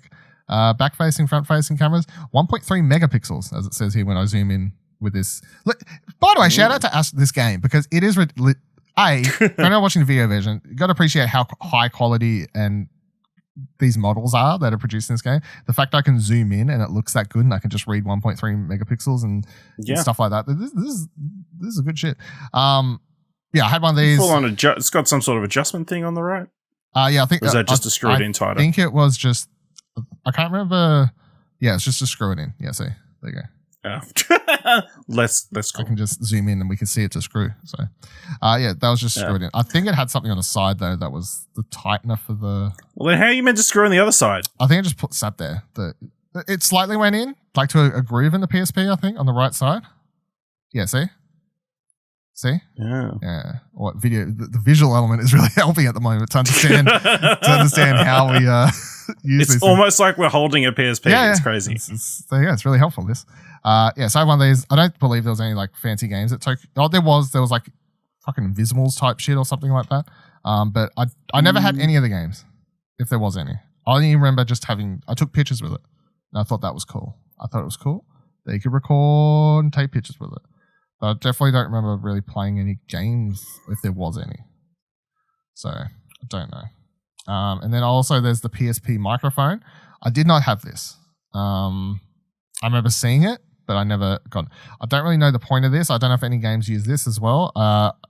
back-facing, front-facing cameras. 1.3 megapixels, as it says here when I zoom in with this. Look, by the way, shout out to this game, because it is if you're not watching the video version, you got to appreciate how high quality and these models are that are produced in this game. The fact I can zoom in and it looks that good, and I can just read 1.3 megapixels and stuff like that. This is a good shit. Yeah, I had one of these. It's got some sort of adjustment thing on the right. Yeah, I think. Or is that just a screw-it-in title? I think it was just. I can't remember. Yeah, it's just a screw-it-in. Yeah, see, there you go. Less cool. I can just zoom in and we can see it to screw. So, yeah, that was just screwed in. I think it had something on the side though that was the tightener for the. Well, then how are you meant to screw on the other side? I think it just sat there. It slightly went in, like to a groove in the PSP. I think on the right side. Yeah, see. Yeah. What video? The visual element is really helping at the moment to understand how we use. It's almost like we're holding a PSP. Yeah, it's crazy. It's really helpful. This. So I have one of these. I don't believe there was any like fancy games that took. Oh, there was like fucking Invisimals type shit or something like that. But I never had any of the games, if there was any. I only remember just having. I took pictures with it, and I thought that was cool. I thought it was cool that you could record and take pictures with it. But I definitely don't remember really playing any games, if there was any. So, I don't know. And then also there's the PSP microphone. I did not have this. I remember seeing it, but I never got it. I don't really know the point of this. I don't know if any games use this as well.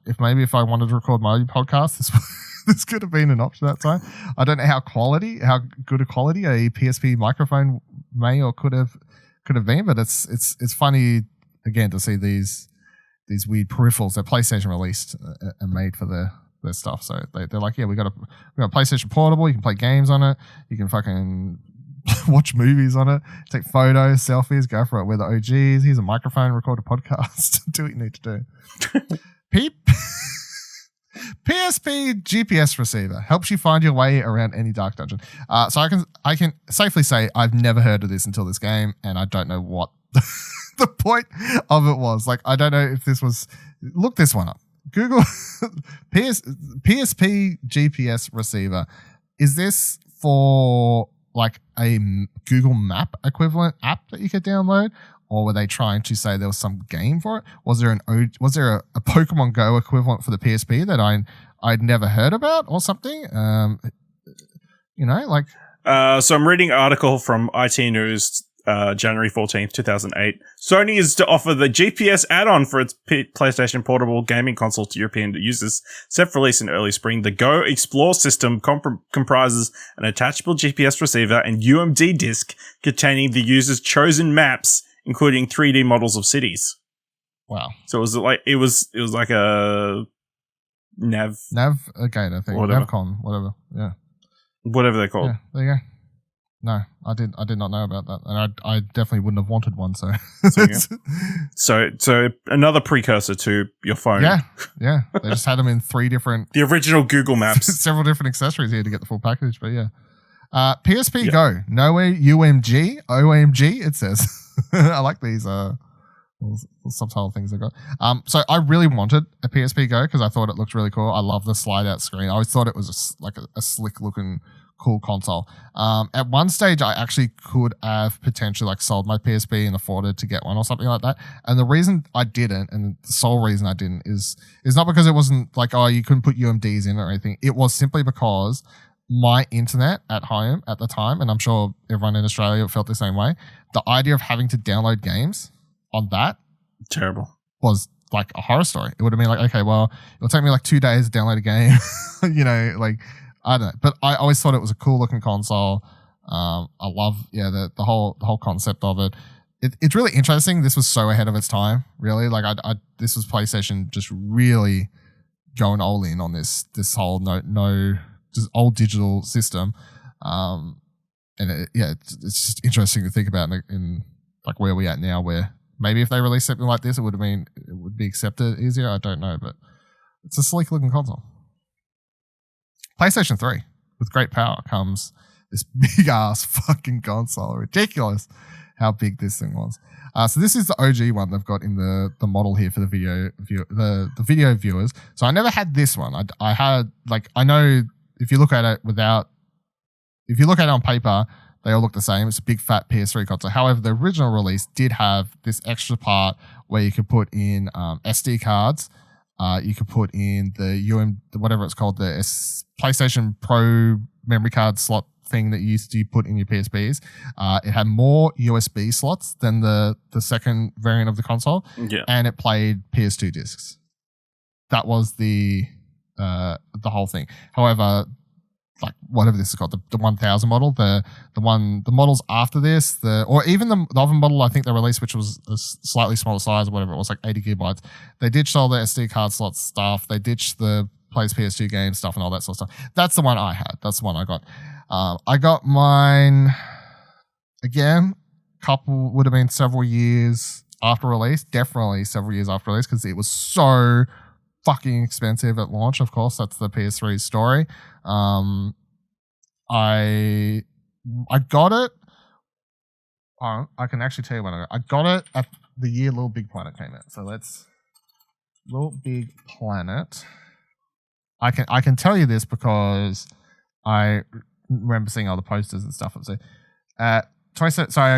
If I wanted to record my own podcast, this could have been an option at that time. I don't know how good a quality a PSP microphone may or could have been, but it's funny again to see these weird peripherals that PlayStation released and made for their stuff. So they're like, yeah, we got a PlayStation Portable. You can play games on it. You can fucking watch movies on it. Take photos, selfies, go for it. We're the OGs. Here's a microphone, record a podcast. Do what you need to do. PSP GPS receiver helps you find your way around any dark dungeon. So I can safely say I've never heard of this until this game, and I don't know what the point of it was. Like, I don't know if this was. Look this one up. Google Psp GPS receiver. Is this for like a Google Map equivalent app that you could download, or were they trying to say there was some game for it? Was there a Pokemon Go equivalent for the PSP that I'd never heard about or something? So I'm reading an article from IT News, January 14th, 2008. Sony is to offer the GPS add-on for its PlayStation portable gaming console to European users. Set for release in early spring, the Go Explore system comprises an attachable GPS receiver and UMD disc containing the user's chosen maps, including 3D models of cities. Wow! So it was like a navigator thing, Navcon, whatever. Yeah, whatever they're called. Yeah, there you go. No, I did not know about that, and I definitely wouldn't have wanted one. So another precursor to your phone. Yeah. They just had them in 3 different, the original Google Maps, several different accessories here to get the full package. But yeah, PSP Go, nowhere UMG, OMG. It says. I like these little subtitle things they got. So I really wanted a PSP Go because I thought it looked really cool. I love the slide out screen. I always thought it was a slick looking, cool console. At one stage, I actually could have potentially sold my PSP and afforded to get one or something like that. And the reason I didn't, and the sole reason I didn't, is not because it wasn't you couldn't put UMDs in or anything. It was simply because my internet at home at the time, and I'm sure everyone in Australia felt the same way, the idea of having to download games on that terrible was like a horror story. It would have been okay, well, it'll take me 2 days to download a game. I don't know, but I always thought it was a cool looking console. I love the whole concept of it. It's really interesting. This was so ahead of its time, really. This was PlayStation just really going all in on this whole just old digital system. It's just interesting to think about in where we're at now, where maybe if they released something like this, it would be accepted easier. I don't know, but it's a sleek looking console. PlayStation 3, with great power comes this big ass fucking console. Ridiculous how big this thing was. So this is the OG one they've got in the model here for the video viewers. So I never had this one. I had I know if you look at it on paper, they all look the same. It's a big fat PS3 console. However, the original release did have this extra part where you could put in SD cards. You could put in the whatever it's called, the PlayStation Pro memory card slot thing that you used to put in your PSPs. It had more USB slots than the second variant of the console, and it played PS2 discs. That was the whole thing. However, whatever this is called, the 1000 model, the models after this, or even the other model I think they released, which was a slightly smaller size or whatever, it was 80 gigabytes. They ditched all the SD card slot stuff. They ditched the plays PS2 game stuff and all that sort of stuff. That's the one I had. That's the one I got. I got mine again. Would have been several years after release. Definitely several years after release because it was so fucking expensive at launch. Of course, that's the PS3 story. I got it. I can actually tell you when I got it at the year Little Big Planet came out. So Little Big Planet. I can tell you this because I remember seeing all the posters and stuff. Sorry, I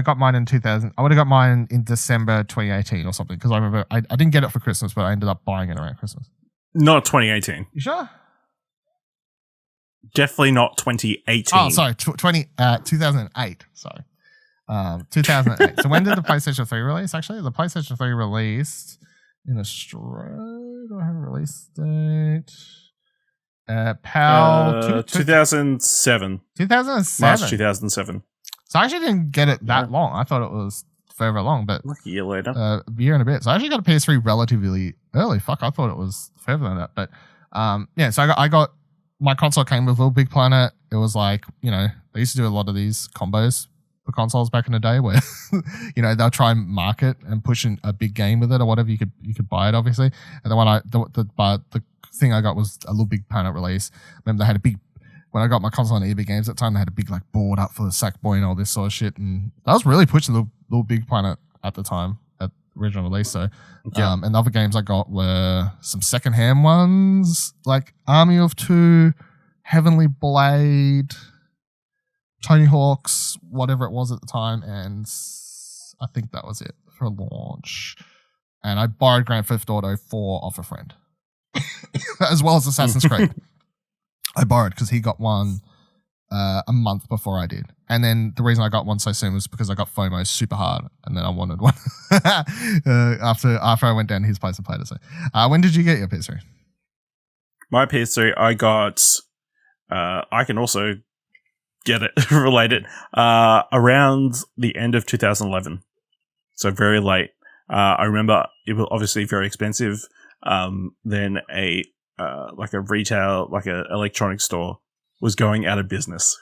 got mine in 2000. I would have got mine in December 2018 or something because I remember I didn't get it for Christmas, but I ended up buying it around Christmas. Not 2018. You sure? Definitely not 2018. Oh, sorry, 2008. Sorry, 2008. So when did the PlayStation 3 release? Actually, the PlayStation 3 released in Australia. Do I have a release date? 2007. 2007. March 2007. So I actually didn't get it that long. I thought it was further along, but like a year later. A year and a bit. So I actually got a PS3 relatively early. Fuck, I thought it was further than that. But so I got my console came with Little Big Planet. It was they used to do a lot of these combos for consoles back in the day where they'll try and market and push in a big game with it or whatever. You could buy it obviously. And the thing I got was a Little Big Planet release. Remember they had when I got my console on EB Games at the time, they had a big board up for the Sackboy and all this sort of shit. And that was really pushing Little Big Planet at the time. original release. So, and the other games I got were some secondhand ones, like Army of Two, Heavenly Blade, Tony Hawk's, whatever it was at the time, and I think that was it for launch. And I borrowed Grand Theft Auto 4 off a friend, as well as Assassin's Creed. I borrowed because he got one a month before I did. And then the reason I got one so soon was because I got FOMO super hard, and then I wanted one after I went down to his place and played it. So, when did you get your PS3? My PS3, I got. I can also get it related around the end of 2011, so very late. I remember it was obviously very expensive. Then a retail, like a electronics store, was going out of business.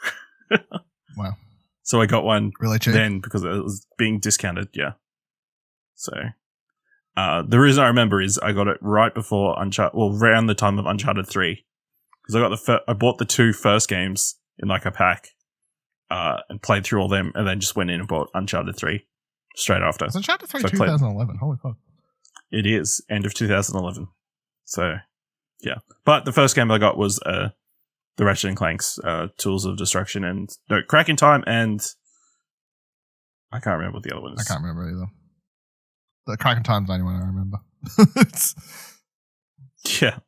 Wow! So I got one really cheap then because it was being discounted. Yeah. So the reason I remember is I got it right before Uncharted, well, around the time of Uncharted 3, because I got I bought the 2 first games in like a pack, and played through all them, and then just went in and bought Uncharted 3 straight after. It's Uncharted 3 2011. Holy fuck! It is end of 2011. So yeah, but the first game I got was the Ratchet and Clank's Tools of Destruction and Crack in Time, and I can't remember what the other one is. I can't remember either. The Crack in Time's the only one I remember. Yeah.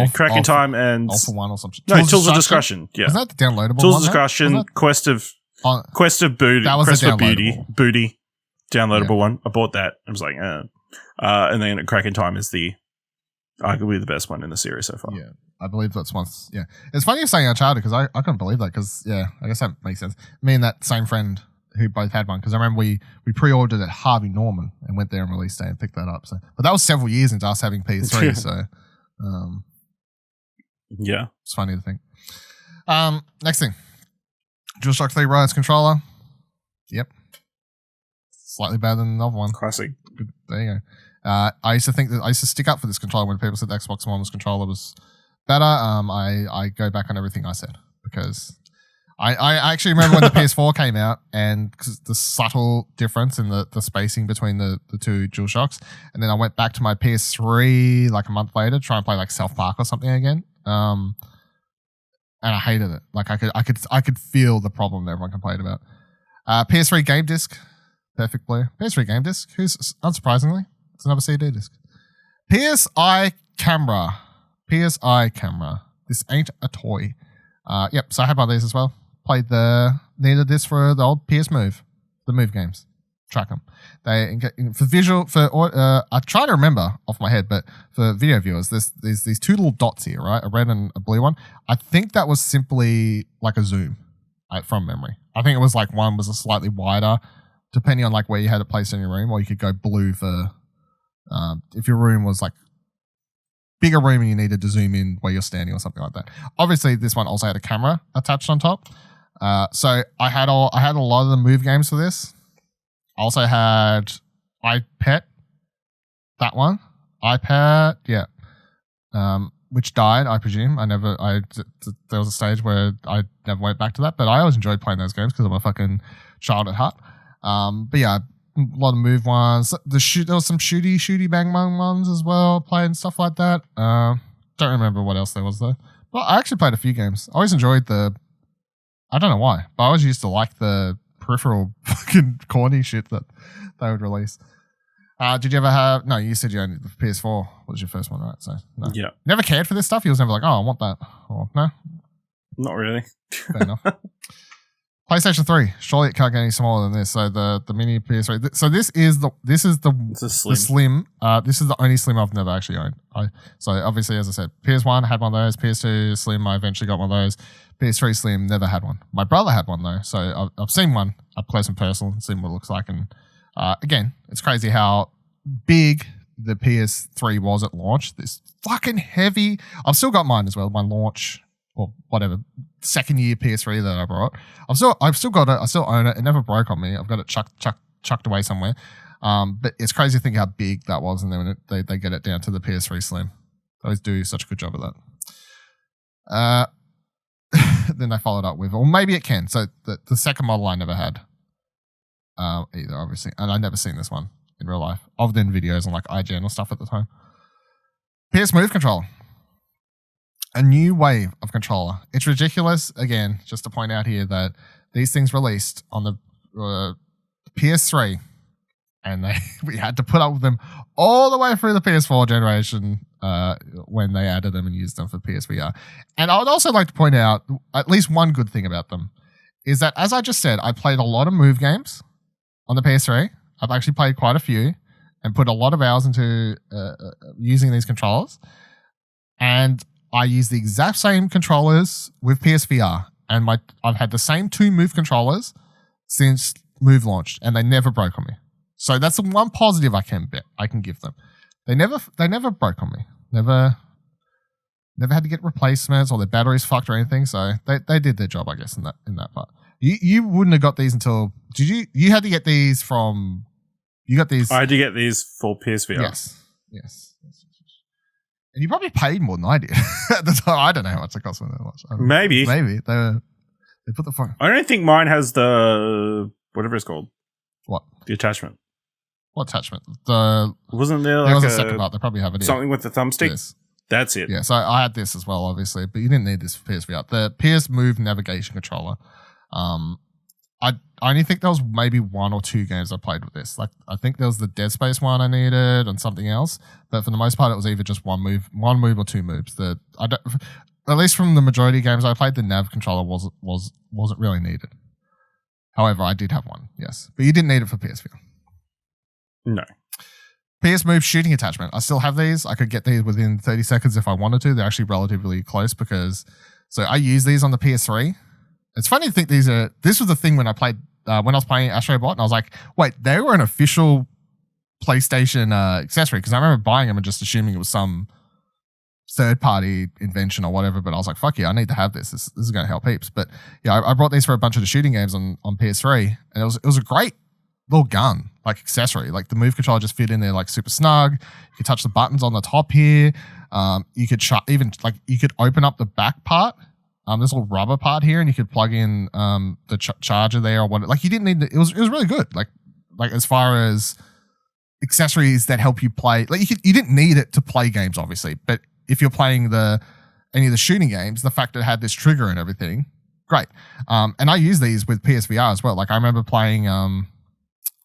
Crack in Time and All for One or something. No, Tools of Discretion. Yeah, was that the downloadable? Tools of Discretion, Quest of Booty. That was Quest the for Booty, downloadable one. I bought that. I was like, and then Crack in Time is arguably the best one in the series so far. Yeah, I believe that's once. Yeah, it's funny you're saying Uncharted because I couldn't believe that because I guess that makes sense. Me and that same friend who both had one because I remember we pre-ordered at Harvey Norman and went there on release day and picked that up. So, but that was several years into us having PS3. So, yeah, it's funny to think. Next thing, DualShock 3 Wireless controller. Yep, slightly better than the other one. Classic. There you go. I used to stick up for this controller when people said the Xbox One's controller was better. I go back on everything I said because I actually remember when the PS4 came out and the subtle difference in the spacing between the two DualShocks, and then I went back to my PS3 like a month later to try and play like South Park or something again. And I hated it. Like I could feel the problem that everyone complained about. PS3 game disc, perfect blue. PS3 game disc, who's unsurprisingly. It's another CD disc. PSI Camera. This ain't a toy. Yep, so I had one of these as well. Needed this for the old PS Move. The Move games. Track them. For visual, I try to remember off my head, but for video viewers, there's these two little dots here, right? A red and a blue one. I think that was simply like a zoom from memory. I think it was like one was a slightly wider, depending on like where you had it placed in your room, or you could go blue for if your room was like bigger room and you needed to zoom in where you're standing or something like that. Obviously, this one also had a camera attached on top. So I had a lot of the Move games for this. I also had iPet, that one. iPad, yeah. Which died, I presume. There was a stage where I never went back to that, but I always enjoyed playing those games because I'm a fucking child at heart. But yeah, a lot of Move ones. There was some shooty bang bang ones as well, playing stuff like that. Don't remember what else there was though. But I actually played a few games. I always enjoyed I don't know why, but I always used to like the peripheral fucking corny shit that they would release. Did you ever have? No, you said you owned the PS4 was your first one, right? So no. Yeah. Never cared for this stuff. You was never like, oh, I want that. Or no. Not really. Fair enough. PlayStation 3. Surely it can't get any smaller than this. So the mini PS3. So this is the slim. This is the only slim I've never actually owned. So obviously, as I said, PS1 had one of those. PS2 slim, I eventually got one of those. PS3 slim, never had one. My brother had one though, so I've seen one up close and personal, and seen what it looks like. And again, it's crazy how big the PS3 was at launch. This fucking heavy. I've still got mine as well. My launch. Or whatever, second year PS3 that I brought. I've still got it. I still own it. It never broke on me. I've got it chucked away somewhere. But it's crazy to think how big that was, and then when they get it down to the PS3 Slim. They always do such a good job of that. Then they followed up with, or maybe it can. So the second model I never had. either, obviously. And I'd never seen this one in real life, other than videos on like IGN or stuff at the time. PS Move controller. A new wave of controller. It's ridiculous, again, just to point out here that these things released on the PS3, and we had to put up with them all the way through the PS4 generation when they added them and used them for PSVR. And I would also like to point out at least one good thing about them is that, as I just said, I played a lot of Move games on the PS3. I've actually played quite a few and put a lot of hours into using these controllers. And I use the exact same controllers with PSVR. And I've had the same 2 Move controllers since Move launched, and they never broke on me. So that's the one positive I can give them. They never broke on me. Never had to get replacements or their batteries fucked or anything. So they did their job, I guess, in that part. You wouldn't have got these until you had to get these from you got these. I had to get these for PSVR. Yes. And you probably paid more than I did at the time. I don't know how much it cost when they launched. Maybe they put the phone. I don't think mine has the whatever it's called. What? The attachment. What attachment? Wasn't there was like a second part. They probably have it. Something with the thumbstick. Yes. That's it. Yeah. So I had this as well, obviously, but you didn't need this for PSVR. The PS Move navigation controller. I only think there was maybe 1 or 2 games I played with this. Like I think there was the Dead Space one I needed and something else, but for the most part, it was either just one move or 2 moves. At least from the majority of games I played, the nav controller wasn't really needed. However, I did have one, yes, but you didn't need it for PSVR. No. PS Move shooting attachment. I still have these. I could get these within 30 seconds if I wanted to. They're actually relatively close so I use these on the PS3. It's funny to think this was the thing when I was playing Astro Bot, and I was like, wait, they were an official PlayStation accessory, because I remember buying them and just assuming it was some third-party invention or whatever, but I was like, fuck yeah, I need to have this. This is going to help heaps. But yeah, I brought these for a bunch of the shooting games on PS3, and it was a great little gun, like accessory. Like the Move controller just fit in there like super snug. You could touch the buttons on the top here. You could you could open up the back part. This little rubber part here, and you could plug in the charger there or what. Like you didn't need it was really good. Like as far as accessories that help you play, like you didn't need it to play games, obviously. But if you're playing any of the shooting games, the fact that it had this trigger and everything, great. And I use these with PSVR as well. Like I remember playing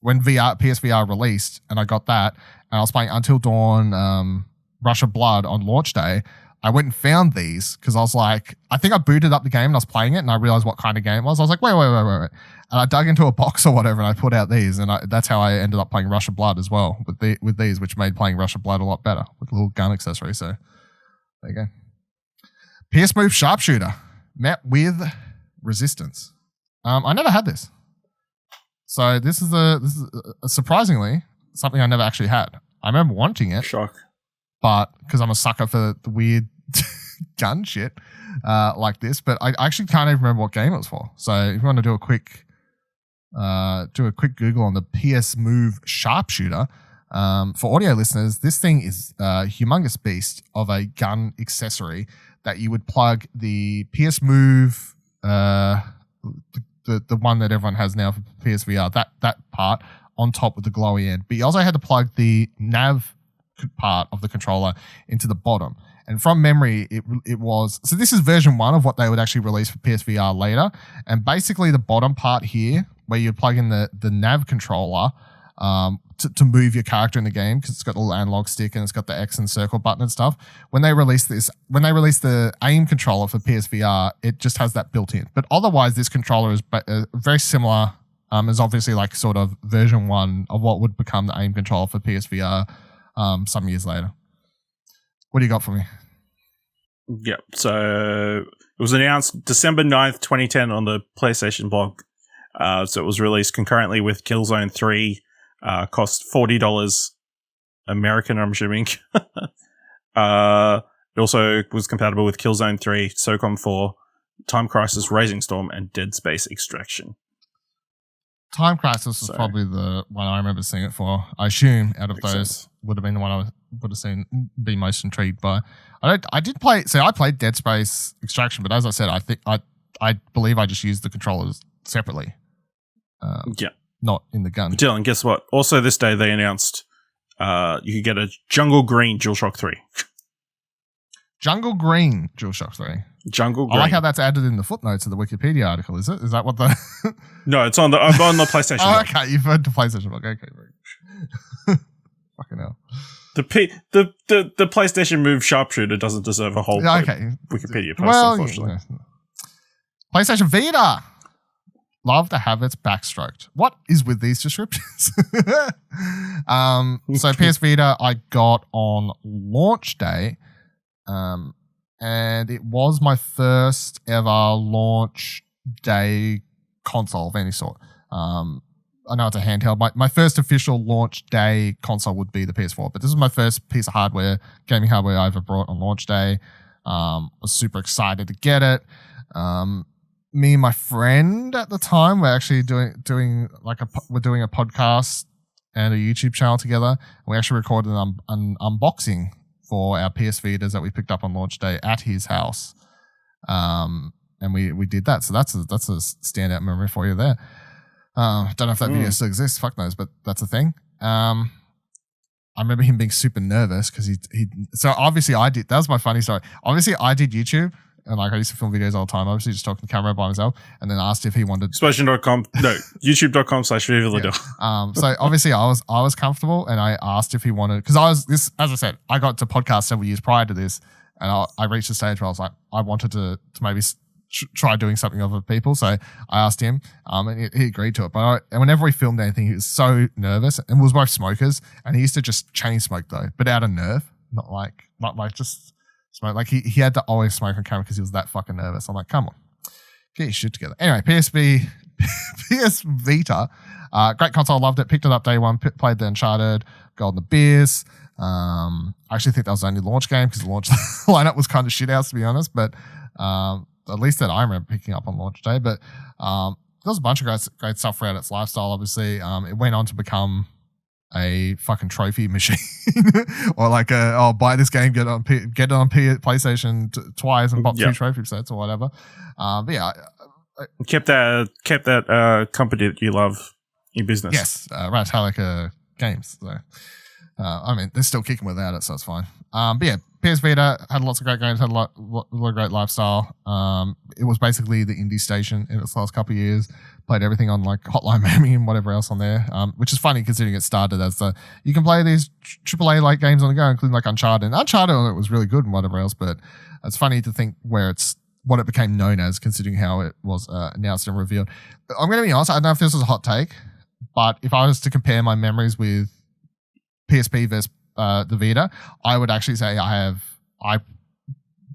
when PSVR released, and I got that, and I was playing Until Dawn, Rush of Blood on launch day. I went and found these because I was like, I think I booted up the game and I was playing it and I realized what kind of game it was. I was like, wait. And I dug into a box or whatever and I put out these, and that's how I ended up playing Rush of Blood as well with these, which made playing Rush of Blood a lot better with a little gun accessory. So there you go. PS Move Sharpshooter met with resistance. I never had this. So this is surprisingly something I never actually had. I remember wanting it. Shock. But because I'm a sucker for the weird gun shit like this, but I actually can't even remember what game it was for. So if you want to do a quick Google on the PS Move Sharpshooter, for audio listeners, this thing is a humongous beast of a gun accessory that you would plug the PS Move, the one that everyone has now for PSVR, that part on top with the glowy end. But you also had to plug the nav part of the controller into the bottom, and from memory it was, so this is version 1 of what they would actually release for PSVR later, and basically the bottom part here where you plug in the nav controller to move your character in the game, because it's got a little analog stick and it's got the X and circle button and stuff. When they released the aim controller for PSVR, it just has that built in, but otherwise this controller is very similar, is obviously like sort of version 1 of what would become the aim controller for PSVR some years later. What do you got for me? Yep. So it was announced December 9th, 2010 on the PlayStation blog. So it was released concurrently with Killzone 3. Cost $40 American, I'm assuming. It also was compatible with Killzone 3, SOCOM 4, Time Crisis, Rising Storm, and Dead Space Extraction. Time Crisis is probably the one I remember seeing it for. I assume out of those would have been the one I would have been most intrigued by. I did play. So I played Dead Space Extraction, but as I said, I believe I just used the controllers separately. Yeah. not in the gun. Dylan, guess what? Also this day they announced you could get a Jungle Green DualShock 3. Jungle Green DualShock 3. Jungle Green. I like how that's added in the footnotes of the Wikipedia article, is it? Is that what the... No, it's on the PlayStation. Oh, okay, you've heard the PlayStation book. Okay, fucking hell. The PlayStation Move Sharpshooter doesn't deserve a whole Wikipedia post, unfortunately. PlayStation Vita. Love to have its backstroked. What is with these descriptions? So PS Vita I got on launch day. And it was my first ever launch day console of any sort. I know it's a handheld. My first official launch day console would be the PS4, but this is my first piece of hardware, gaming hardware I ever brought on launch day. Was super excited to get it. Me and my friend at the time were actually doing a podcast and a YouTube channel together. We actually recorded an unboxing for our PS Vitas that we picked up on launch day at his house. And we did that. So that's a standout memory for you there. Don't know if that video still exists. Fuck knows, but that's a thing. I remember him being super nervous because so obviously that was my funny story. Obviously I did YouTube and I used to film videos all the time, obviously just talking to camera by myself, and then asked if he wanted youtube.com/vivalidor. So obviously I was comfortable and I asked if he wanted, because as I said, I got to podcast several years prior to this, and I reached the stage where I was like, I wanted to maybe try doing something with other people. So I asked him, and he agreed to it. But whenever we filmed anything, he was so nervous, and we was both smokers, and he used to just chain smoke though, but out of nerve, not like just smoke. Like he had to always smoke on camera because he was that fucking nervous. I'm like, come on, get your shit together. Anyway, PS Vita, great console, loved it. Picked it up day one, played the Uncharted, Golden Abyss. I actually think that was the only launch game because the launch lineup was kind of shit house, to be honest. But at least that I remember picking up on launch day. But there was a bunch of great stuff throughout its lifestyle. Obviously, it went on to become a fucking trophy machine, or like buy this game, get it on PlayStation twice and pop 2 trophy sets or whatever. But yeah, kept that company that you love in business. Yes, Ratalica Games. So, I mean, they're still kicking without it, so it's fine. But yeah, PS Vita had lots of great games, had a lot of great lifestyle. It was basically the indie station in its last couple of years. Played everything on like Hotline Miami and whatever else on there, which is funny considering it started as you can play these AAA like games on the go, including like Uncharted. Uncharted it was really good and whatever else, but it's funny to think what it became known as, considering how it was announced and revealed. I'm going to be honest, I don't know if this was a hot take, but if I was to compare my memories with PSP versus the Vita, I would actually say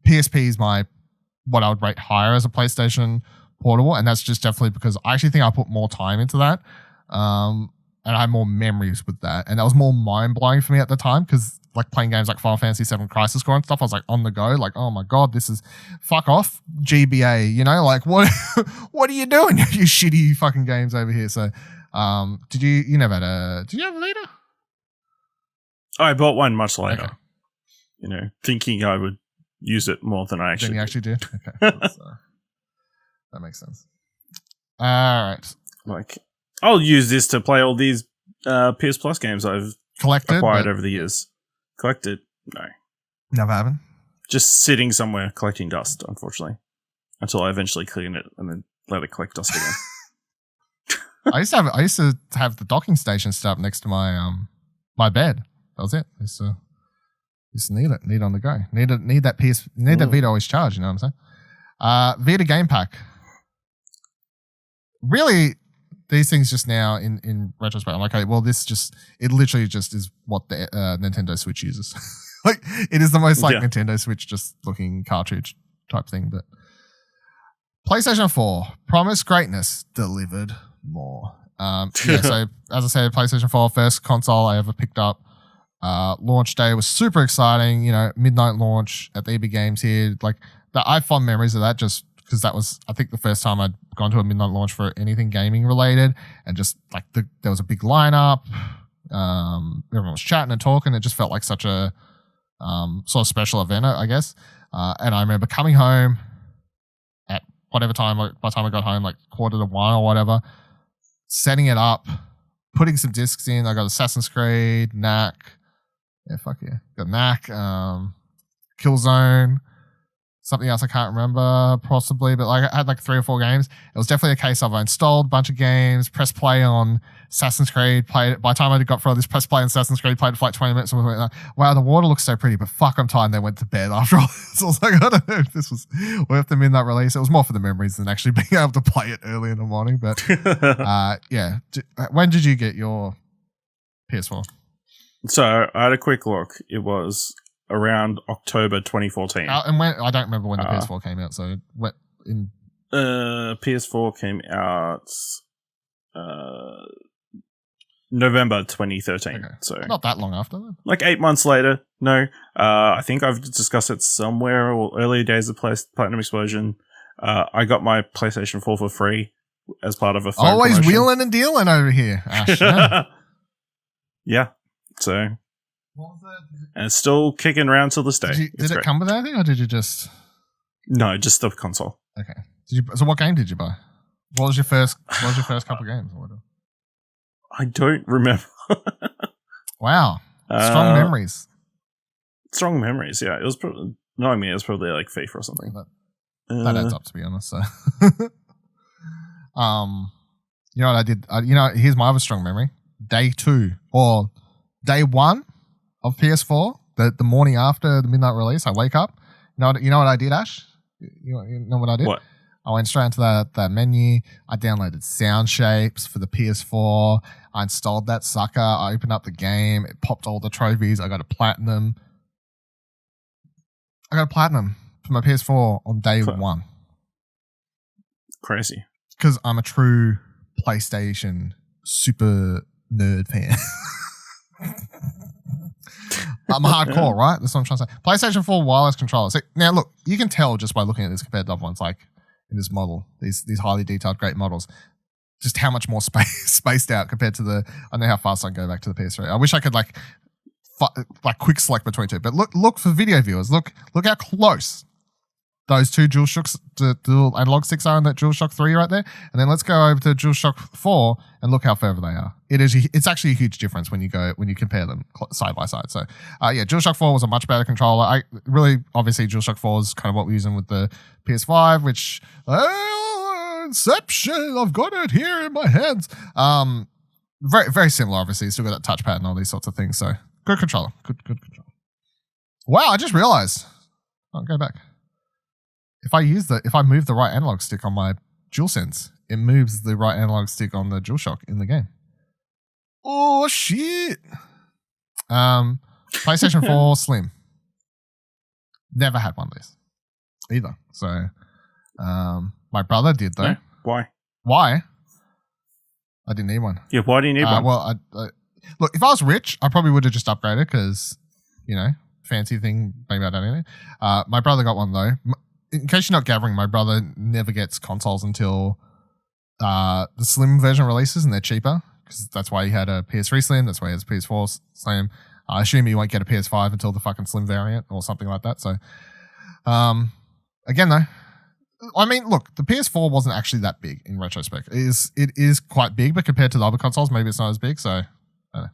PSP is what I would rate higher as a PlayStation Portable, and that's just definitely because I actually think I put more time into that, and I had more memories with that, and that was more mind blowing for me at the time because like playing games like Final Fantasy VII Crisis Core and stuff, I was like on the go, like oh my god, this is fuck off GBA, like what are you doing, you shitty fucking games over here? So, did you have a Vita? I bought one much later, thinking I would use it more than I actually did. Okay. That makes sense. All right. Like, I'll use this to play all these PS Plus games I've acquired over the years. Collected? No. Never happened? Just sitting somewhere collecting dust, unfortunately. Until I eventually clean it and then let it collect dust again. I used to have the docking station set up next to my my bed. That was it. I used to need it. Need it on the go. Need that Vita always charged, you know what I'm saying? Vita Game Pack. Really, these things just now in retrospect, I'm like, okay, well, it literally just is what the Nintendo Switch uses. Like, it is the most Nintendo Switch just looking cartridge type thing. But PlayStation 4 promised greatness, delivered more. So as I said, PlayStation 4 first console I ever picked up. Launch day was super exciting. Midnight launch at the EB Games here. Like, I have fond memories of that just because that was, I think, the first time I'd gone to a midnight launch for anything gaming related, and just like there was a big lineup. Everyone was chatting and talking. It just felt like such a sort of special event, I guess. And I remember coming home at whatever time. By the time I got home, like 1:45 or whatever, setting it up, putting some discs in. I got Assassin's Creed, Knack. Yeah, fuck yeah. Got Knack, Killzone, something else I can't remember possibly, but like I had like 3 or 4 games. It was definitely a case of I installed a bunch of games, press play on Assassin's Creed, played it. By the time I got through all this, press play on Assassin's Creed, played it for like 20 minutes. And was like, wow, the water looks so pretty, but fuck, I'm tired. And then went to bed after all this. So I was like, I don't know if this was worth the midnight release. It was more for the memories than actually being able to play it early in the morning. But yeah. When did you get your PS4? So I had a quick look. It was around October 2014. And when I don't remember when the PS4 came out. So what in PS4 came out November 2013. Okay. So not that long after then. Like 8 months later. No. I think I've discussed it somewhere or early days of Platinum Explosion. I got my PlayStation 4 for free as part of a phone always promotion. Wheeling and dealing over here, Ash. Yeah. So and it's still kicking around till this day. Did it come with anything, or did you just? No, just the console. Okay. So what game did you buy? What was your first couple of games? Or whatever? I don't remember. Wow. Strong memories. Strong memories. Yeah, it was probably knowing me. It was probably like FIFA or something. That adds up, to be honest. So, you know what I did? Here's my other strong memory. Day 2 or day 1 of PS4, the morning after the midnight release, I wake up. You know what I did, Ash? You know what I did? What? I went straight into that menu. I downloaded sound shapes for the PS4. I installed that sucker. I opened up the game. It popped all the trophies. I got a platinum. For my PS4 on day 1. Crazy. Because I'm a true PlayStation super nerd fan. I'm hardcore, right? That's what I'm trying to say. PlayStation 4 wireless controller. So, now, look, you can tell just by looking at this compared to other ones, like in this model, these highly detailed, great models, just how much more spaced out compared to the. I don't know how fast I can go back to the PS3. I wish I could like quick select between two. But look for video viewers. Look how close those two DualShocks, the dual analog sticks are in that DualShock 3 right there. And then let's go over to DualShock 4 and look how further they are. It's actually a huge difference when you compare them side by side. So yeah, DualShock 4 was a much better controller. Obviously DualShock 4 is kind of what we're using with the PS5, which Inception, I've got it here in my hands. Very, very similar, obviously. You still got that touchpad and all these sorts of things. So good controller. Good controller. Wow, I just realized. I'll go back. If I move the right analog stick on my DualSense, it moves the right analog stick on the DualShock in the game. Oh shit! PlayStation 4 Slim. Never had one of these either. So, my brother did though. No? Why? I didn't need one. Yeah, why do you need one? Well, look, if I was rich, I probably would have just upgraded because, fancy thing. Maybe I don't need it. My brother got one though. In case you're not gathering, my brother never gets consoles until the Slim version releases, and they're cheaper because that's why he had a PS3 Slim. That's why he has a PS4 Slim. I assume he won't get a PS5 until the fucking Slim variant or something like that. So, again though, I mean, look, the PS4 wasn't actually that big in retrospect. It is quite big, but compared to the other consoles, maybe it's not as big. So, I don't know.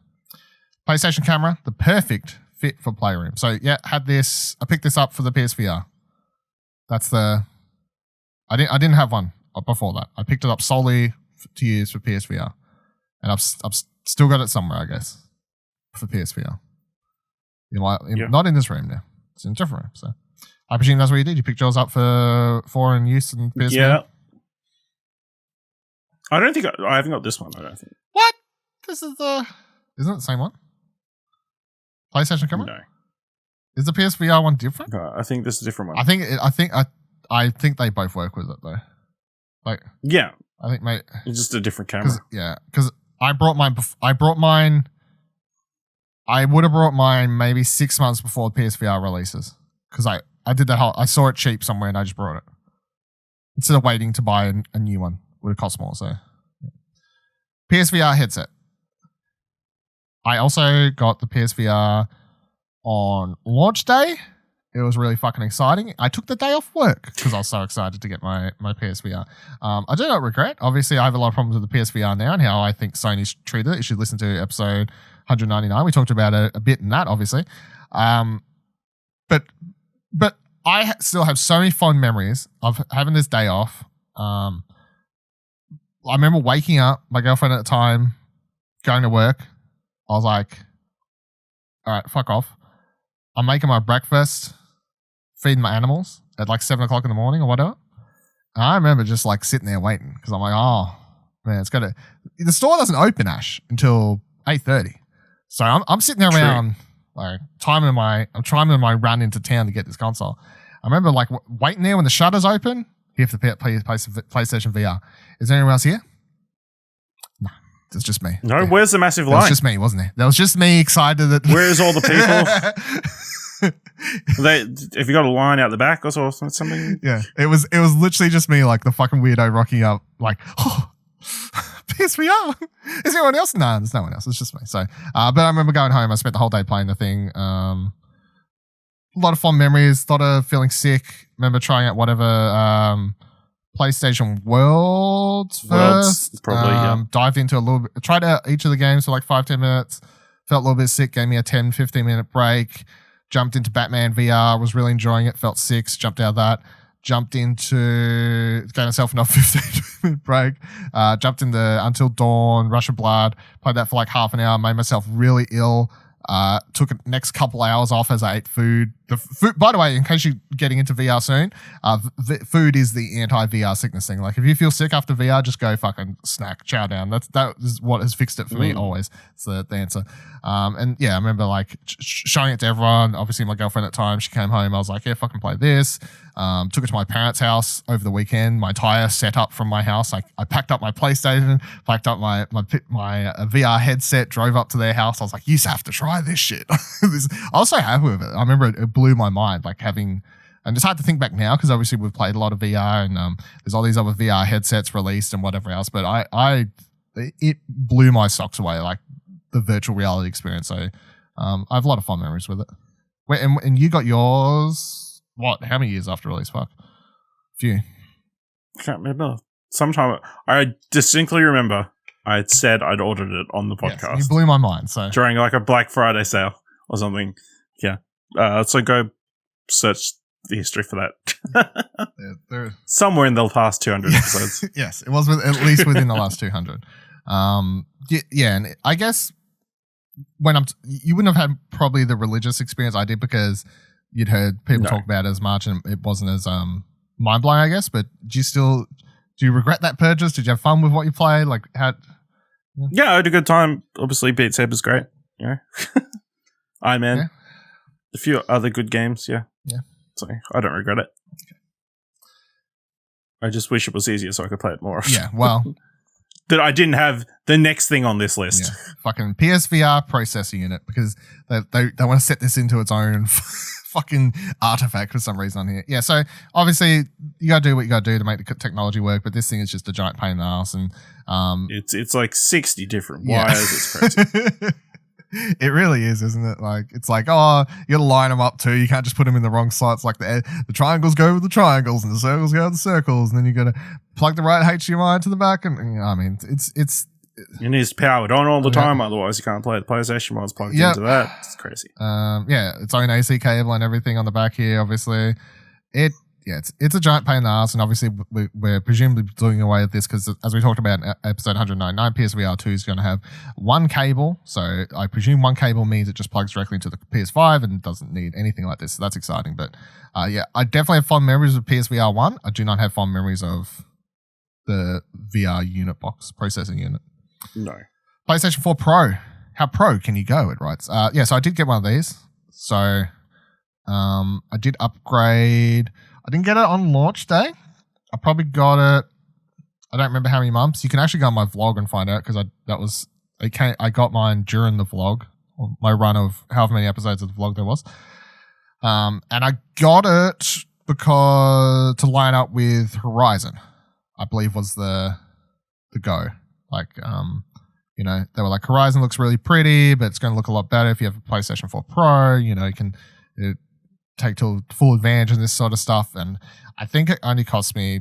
PlayStation camera, the perfect fit for Playroom. So yeah, had this. I picked this up for the PSVR. That's I didn't have one before that. I picked it up solely to use for PSVR, and I've still got it somewhere, I guess, for PSVR. Not in this room now. It's in a different room. So I presume that's what you did. You picked yours up for in use in PSVR. Yeah. I don't think I haven't got this one. I don't think. What? This is isn't it the same one? PlayStation camera? No. Is the PSVR one different? I think this is a different one. I think they both work with it though. Like, yeah, I think it's just a different camera. Because I brought mine. I would have brought mine maybe 6 months before the PSVR releases because I did that whole. I saw it cheap somewhere and I just brought it instead of waiting to buy a new one. Would have cost more. So yeah. PSVR headset. I also got the PSVR on launch day, It was really fucking exciting. I took the day off work because I was so excited to get my PSVR. I do not regret. Obviously, I have a lot of problems with the PSVR now and how I think Sony's treated it. You should listen to episode 199. We talked about it a bit in that, obviously. But I still have so many fond memories of having this day off. I remember waking up, my girlfriend at the time, going to work. I was like, all right, fuck off. I'm making my breakfast, feeding my animals at like 7 o'clock in the morning or whatever. And I remember just like sitting there waiting because I'm like, oh, man, it's got to... The store doesn't open, Ash, until 8:30. So I'm sitting there around, like, timing my run into town to get this console. I remember like waiting there when the shutters open. You have to play PlayStation VR. Is there anyone else here? No, it's just me. No, where's the massive line? It was just me, wasn't it? That was just me excited that... Where's all the people? Have you got a line out the back or something? Yeah, it was literally just me, like the fucking weirdo rocking up, like, oh, PSVR. Is there anyone else? No, there's no one else. It's just me. So, but I remember going home. I spent the whole day playing the thing. A lot of fond memories. A lot of feeling sick. Remember trying out whatever PlayStation Worlds first. Probably. Yeah. Dived into a little bit. Tried out each of the games for like 5-10 minutes. Felt a little bit sick. Gave me a 10-15 minute break. Jumped into Batman VR, was really enjoying it, felt sick, jumped out of that. Jumped into, gave myself another 15-minute break. Jumped into Until Dawn, Rush of Blood, played that for like half an hour, made myself really ill. Took the next couple hours off as I ate food. By the way, in case you're getting into VR soon, food is the anti-VR sickness thing. Like if you feel sick after VR, just go fucking snack, chow down. That is what has fixed it for me always. It's the answer. And yeah, I remember like showing it to everyone. Obviously my girlfriend at the time, she came home. I was like, yeah, fucking play this. Took it to my parents' house over the weekend. My entire setup from my house. I packed up my PlayStation, packed up my VR headset, drove up to their house. I was like, you have to try this shit. I was so happy with it. I remember it blew my mind, like having, and it's hard to think back now because obviously we've played a lot of VR and there's all these other VR headsets released and whatever else. But it blew my socks away, like the virtual reality experience. So I have a lot of fun memories with it. And you got yours, what? How many years after release? Fuck. Few. I can't remember. Sometime I distinctly remember I had said I'd ordered it on the podcast. Yes, you blew my mind. So during like a Black Friday sale or something. Yeah. So go search the history for that. Somewhere in the past 200 episodes. Yes, it was at least within the last 200. Yeah, and I guess you wouldn't have had probably the religious experience I did because you'd heard people talk about it as much and it wasn't as mind blowing, I guess. But do you regret that purchase? Did you have fun with what you played? Like how? Yeah, I had a good time. Obviously, Beat Saber is great. Yeah, Iron Man. Yeah. A few other good games. Yeah. So I don't regret it. Okay. I just wish it was easier so I could play it more. Yeah. Well. That I didn't have the next thing on this list. Yeah. Fucking PSVR processor unit because they want to set this into its own fucking artifact for some reason on here. Yeah, so obviously you gotta do what you gotta do to make the technology work, but this thing is just a giant pain in the ass and it's like 60 different wires. It's crazy. It really is, isn't it? Like it's like, oh, you gotta line them up too. You can't just put them in the wrong slots. Like the triangles go with the triangles and the circles go with the circles, and then you gotta plug the right HDMI to the back. And you know, I mean, it's it needs powered on all the time, otherwise you can't play the PlayStation while it's plugged into that. It's crazy. Yeah, its own AC cable and everything on the back here. Obviously, it's a giant pain in the ass, and obviously we're presumably doing away with this because, as we talked about in episode 199, PSVR 2 is going to have one cable. So I presume one cable means it just plugs directly into the PS5 and doesn't need anything like this. So that's exciting. But yeah, I definitely have fond memories of PSVR 1. I do not have fond memories of the VR unit box, processing unit. No. PlayStation 4 Pro. How pro can you go? It writes. Yeah, so I did get one of these. So I did upgrade. I didn't get it on launch day. I probably got it. I don't remember how many months. You can actually go on my vlog and find out because I got mine during the vlog, or my run of however many episodes of the vlog there was. And I got it because to line up with Horizon, I believe was the go. Like, you know, they were like, Horizon looks really pretty, but it's going to look a lot better if you have a PlayStation 4 Pro. You know, take to full advantage of this sort of stuff. And I think it only cost me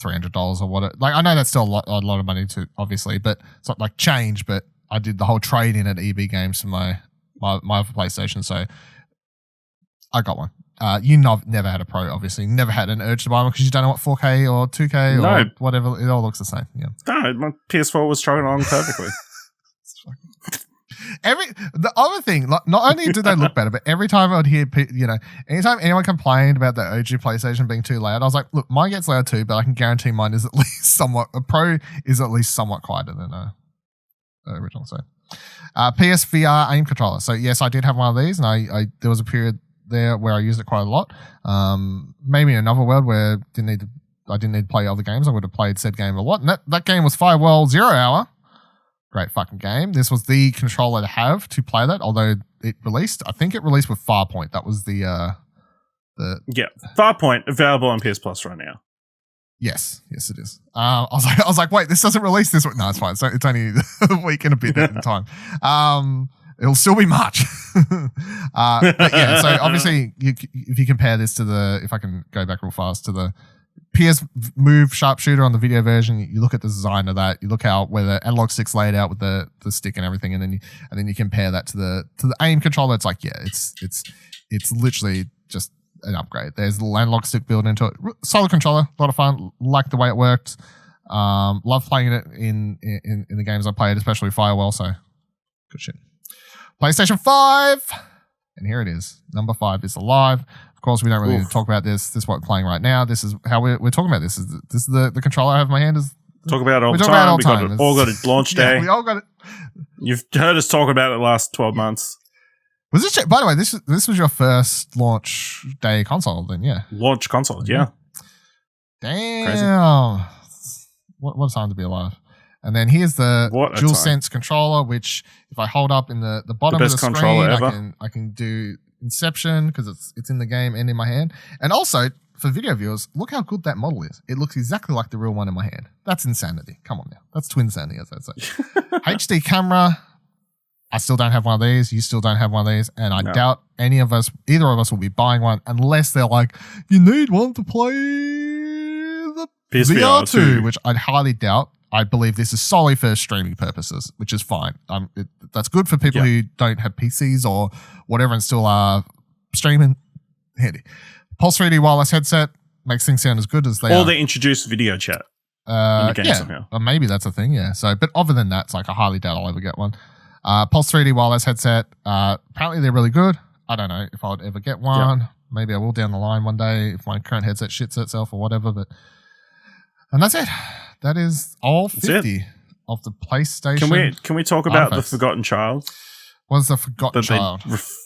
$300 or what. I know that's still a lot of money to obviously, but it's not like change. But I did the whole trade in at EB Games for my PlayStation, so I got one. Never had a Pro, obviously. Never had an urge to buy one because you don't know what 4K or 2K or whatever. It all looks the same. Yeah. No, my PS4 was chugging along perfectly. The other thing, not only did they look better, but every time I would hear, anytime anyone complained about the OG PlayStation being too loud, I was like, look, mine gets loud too, but I can guarantee mine is at least somewhat, a Pro is at least somewhat quieter than the original. So, PSVR aim controller. So yes, I did have one of these, and I there was a period there where I used it quite a lot. Maybe in another world where I didn't need to play other games, I would have played said game a lot. And that game was Firewall Zero Hour. Great fucking game. This was the controller to have to play that, although I think it released with Farpoint. That was the Farpoint available on PS Plus right now. Yes, it is. I was like, wait, this doesn't release this week. No, it's fine. So it's only a week and a bit at the time. It'll still be March. But yeah, so obviously, if you compare this to if I can go back real fast to the PS Move Sharpshooter on the video version, you look at the design of that, you look where the analog stick's laid out with the stick and everything, and then you compare that to the aim controller. It's like, yeah, it's literally just an upgrade. There's a little analog stick built into it. Solid controller, a lot of fun. Like the way it worked. Love playing it in the games I played, especially Firewall. So good shit. PlayStation 5, and here it is. Number 5 is alive. Of course, we don't really need to talk about this. This is what we're playing right now. This is how we're talking about this. This is the controller I have in my hand. Talk about it all the time. We all got a launch day. Yeah, we all got it. You've heard us talk about it the last 12 months. Was this? By the way, this was your first launch day console, then? Yeah. Launch console, yeah. Damn. Crazy. What a time to be alive. And then here's the DualSense controller, which if I hold up in the bottom of the screen, I can do Inception because it's in the game and in my hand. And also, for video viewers, look how good that model is. It looks exactly like the real one in my hand. That's insanity. Come on now. That's twin insanity, as I say. HD camera. I still don't have one of these. You still don't have one of these. And I doubt either of us will be buying one unless they're like, you need one to play the PSVR 2, which I'd highly doubt. I believe this is solely for streaming purposes, which is fine. That's good for people who don't have PCs or whatever and still are streaming. Handy. Pulse 3D wireless headset makes things sound as good as they are. Or they introduce video chat in the game somehow. Or maybe that's a thing, yeah. So, but other than that, it's like I highly doubt I'll ever get one. Pulse 3D wireless headset. Apparently they're really good. I don't know if I would ever get one. Yep. Maybe I will down the line one day if my current headset shits itself or whatever. And that's it. That is all 50 of the PlayStation. Can we talk about the Forgotten Child? What's the Forgotten Child?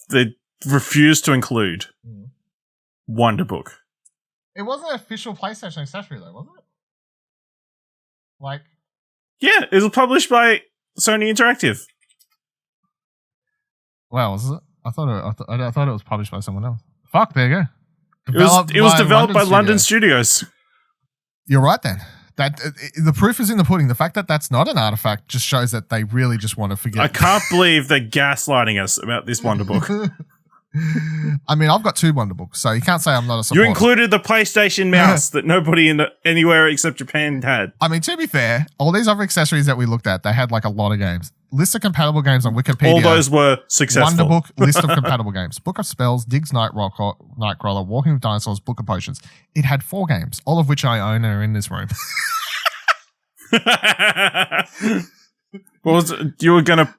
They refused to include Wonder Book. It wasn't an official PlayStation accessory though, was it? Yeah, it was published by Sony Interactive. Wow, was it? I thought it was published by someone else. Fuck, there you go. It was developed by London Studios. You're right then. The proof is in the pudding. The fact that that's not an artifact just shows that they really just want to forget. I can't believe they're gaslighting us about this Wonder Book. I mean, I've got 2 Wonder Books, so you can't say I'm not a supporter. You included the PlayStation mouse that nobody anywhere except Japan had. I mean, to be fair, all these other accessories that we looked at, they had like a lot of games. List of compatible games on Wikipedia. All those were successful. Wonder Book, list of compatible games. Book of Spells, Diggs Nightcrawler, Walking with Dinosaurs, Book of Potions. It had 4 games, all of which I own and are in this room. You were gonna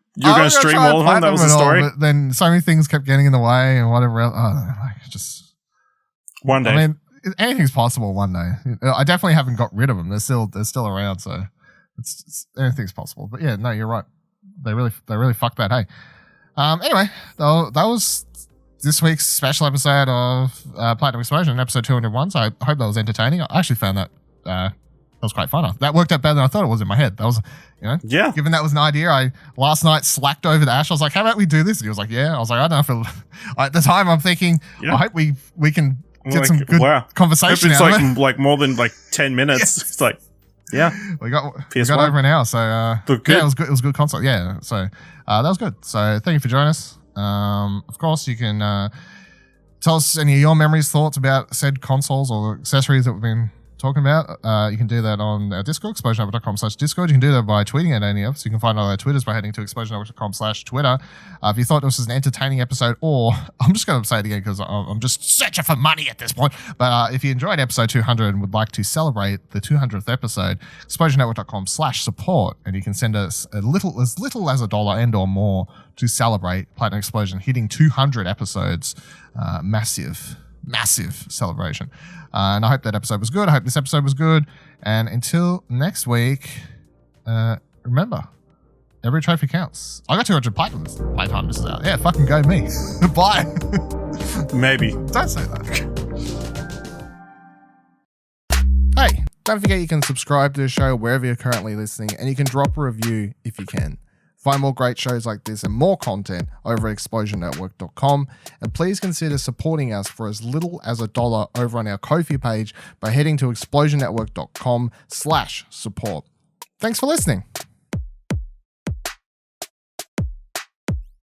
stream all of them? That was the story? But then so many things kept getting in the way and whatever else. Just one day. I mean, anything's possible one day. I definitely haven't got rid of them. They're still around, so it's anything's possible. But yeah, no, you're right. They really fucked that. Hey, anyway, that was this week's special episode of Platinum Explosion, episode 201. So I hope that was entertaining. I actually found that was quite fun. That worked out better than I thought it was in my head. That was, given that was an idea, I last night slacked over the Ash. I was like, how about we do this? And he was like, yeah. I was like, I don't know. At the time, I'm thinking, I hope we can get some good conversation it's out of it. like more than 10 minutes. Yes. It's like, we got over an hour. So it was good. It was a good console. Yeah. So that was good. So thank you for joining us. Of course, you can Tell us any of your memories, thoughts about said consoles or accessories that we've been talking about. You can do that on our Discord, explosionnetwork.com/Discord. You can do that by tweeting at any of us. You can find all our Twitters by heading to explosionnetwork.com/Twitter. If you thought this was an entertaining episode, or I'm just going to say it again because I'm just searching for money at this point. But if you enjoyed episode 200 and would like to celebrate the 200th episode, explosionnetwork.com/support, and you can send us as little as $1 and or more to celebrate Platinum Explosion hitting 200 episodes. Massive celebration. And I hope that episode was good. I hope this episode was good. And until next week, remember, every trophy counts. I got 200 platinums. Playtime this is out. Yeah, fucking go me. Bye. Maybe. Don't say that. Hey, don't forget you can subscribe to the show wherever you're currently listening, and you can drop a review if you can. Find more great shows like this and more content over at explosionnetwork.com. And please consider supporting us for as little as $1 over on our Ko-fi page by heading to explosionnetwork.com/support. Thanks for listening.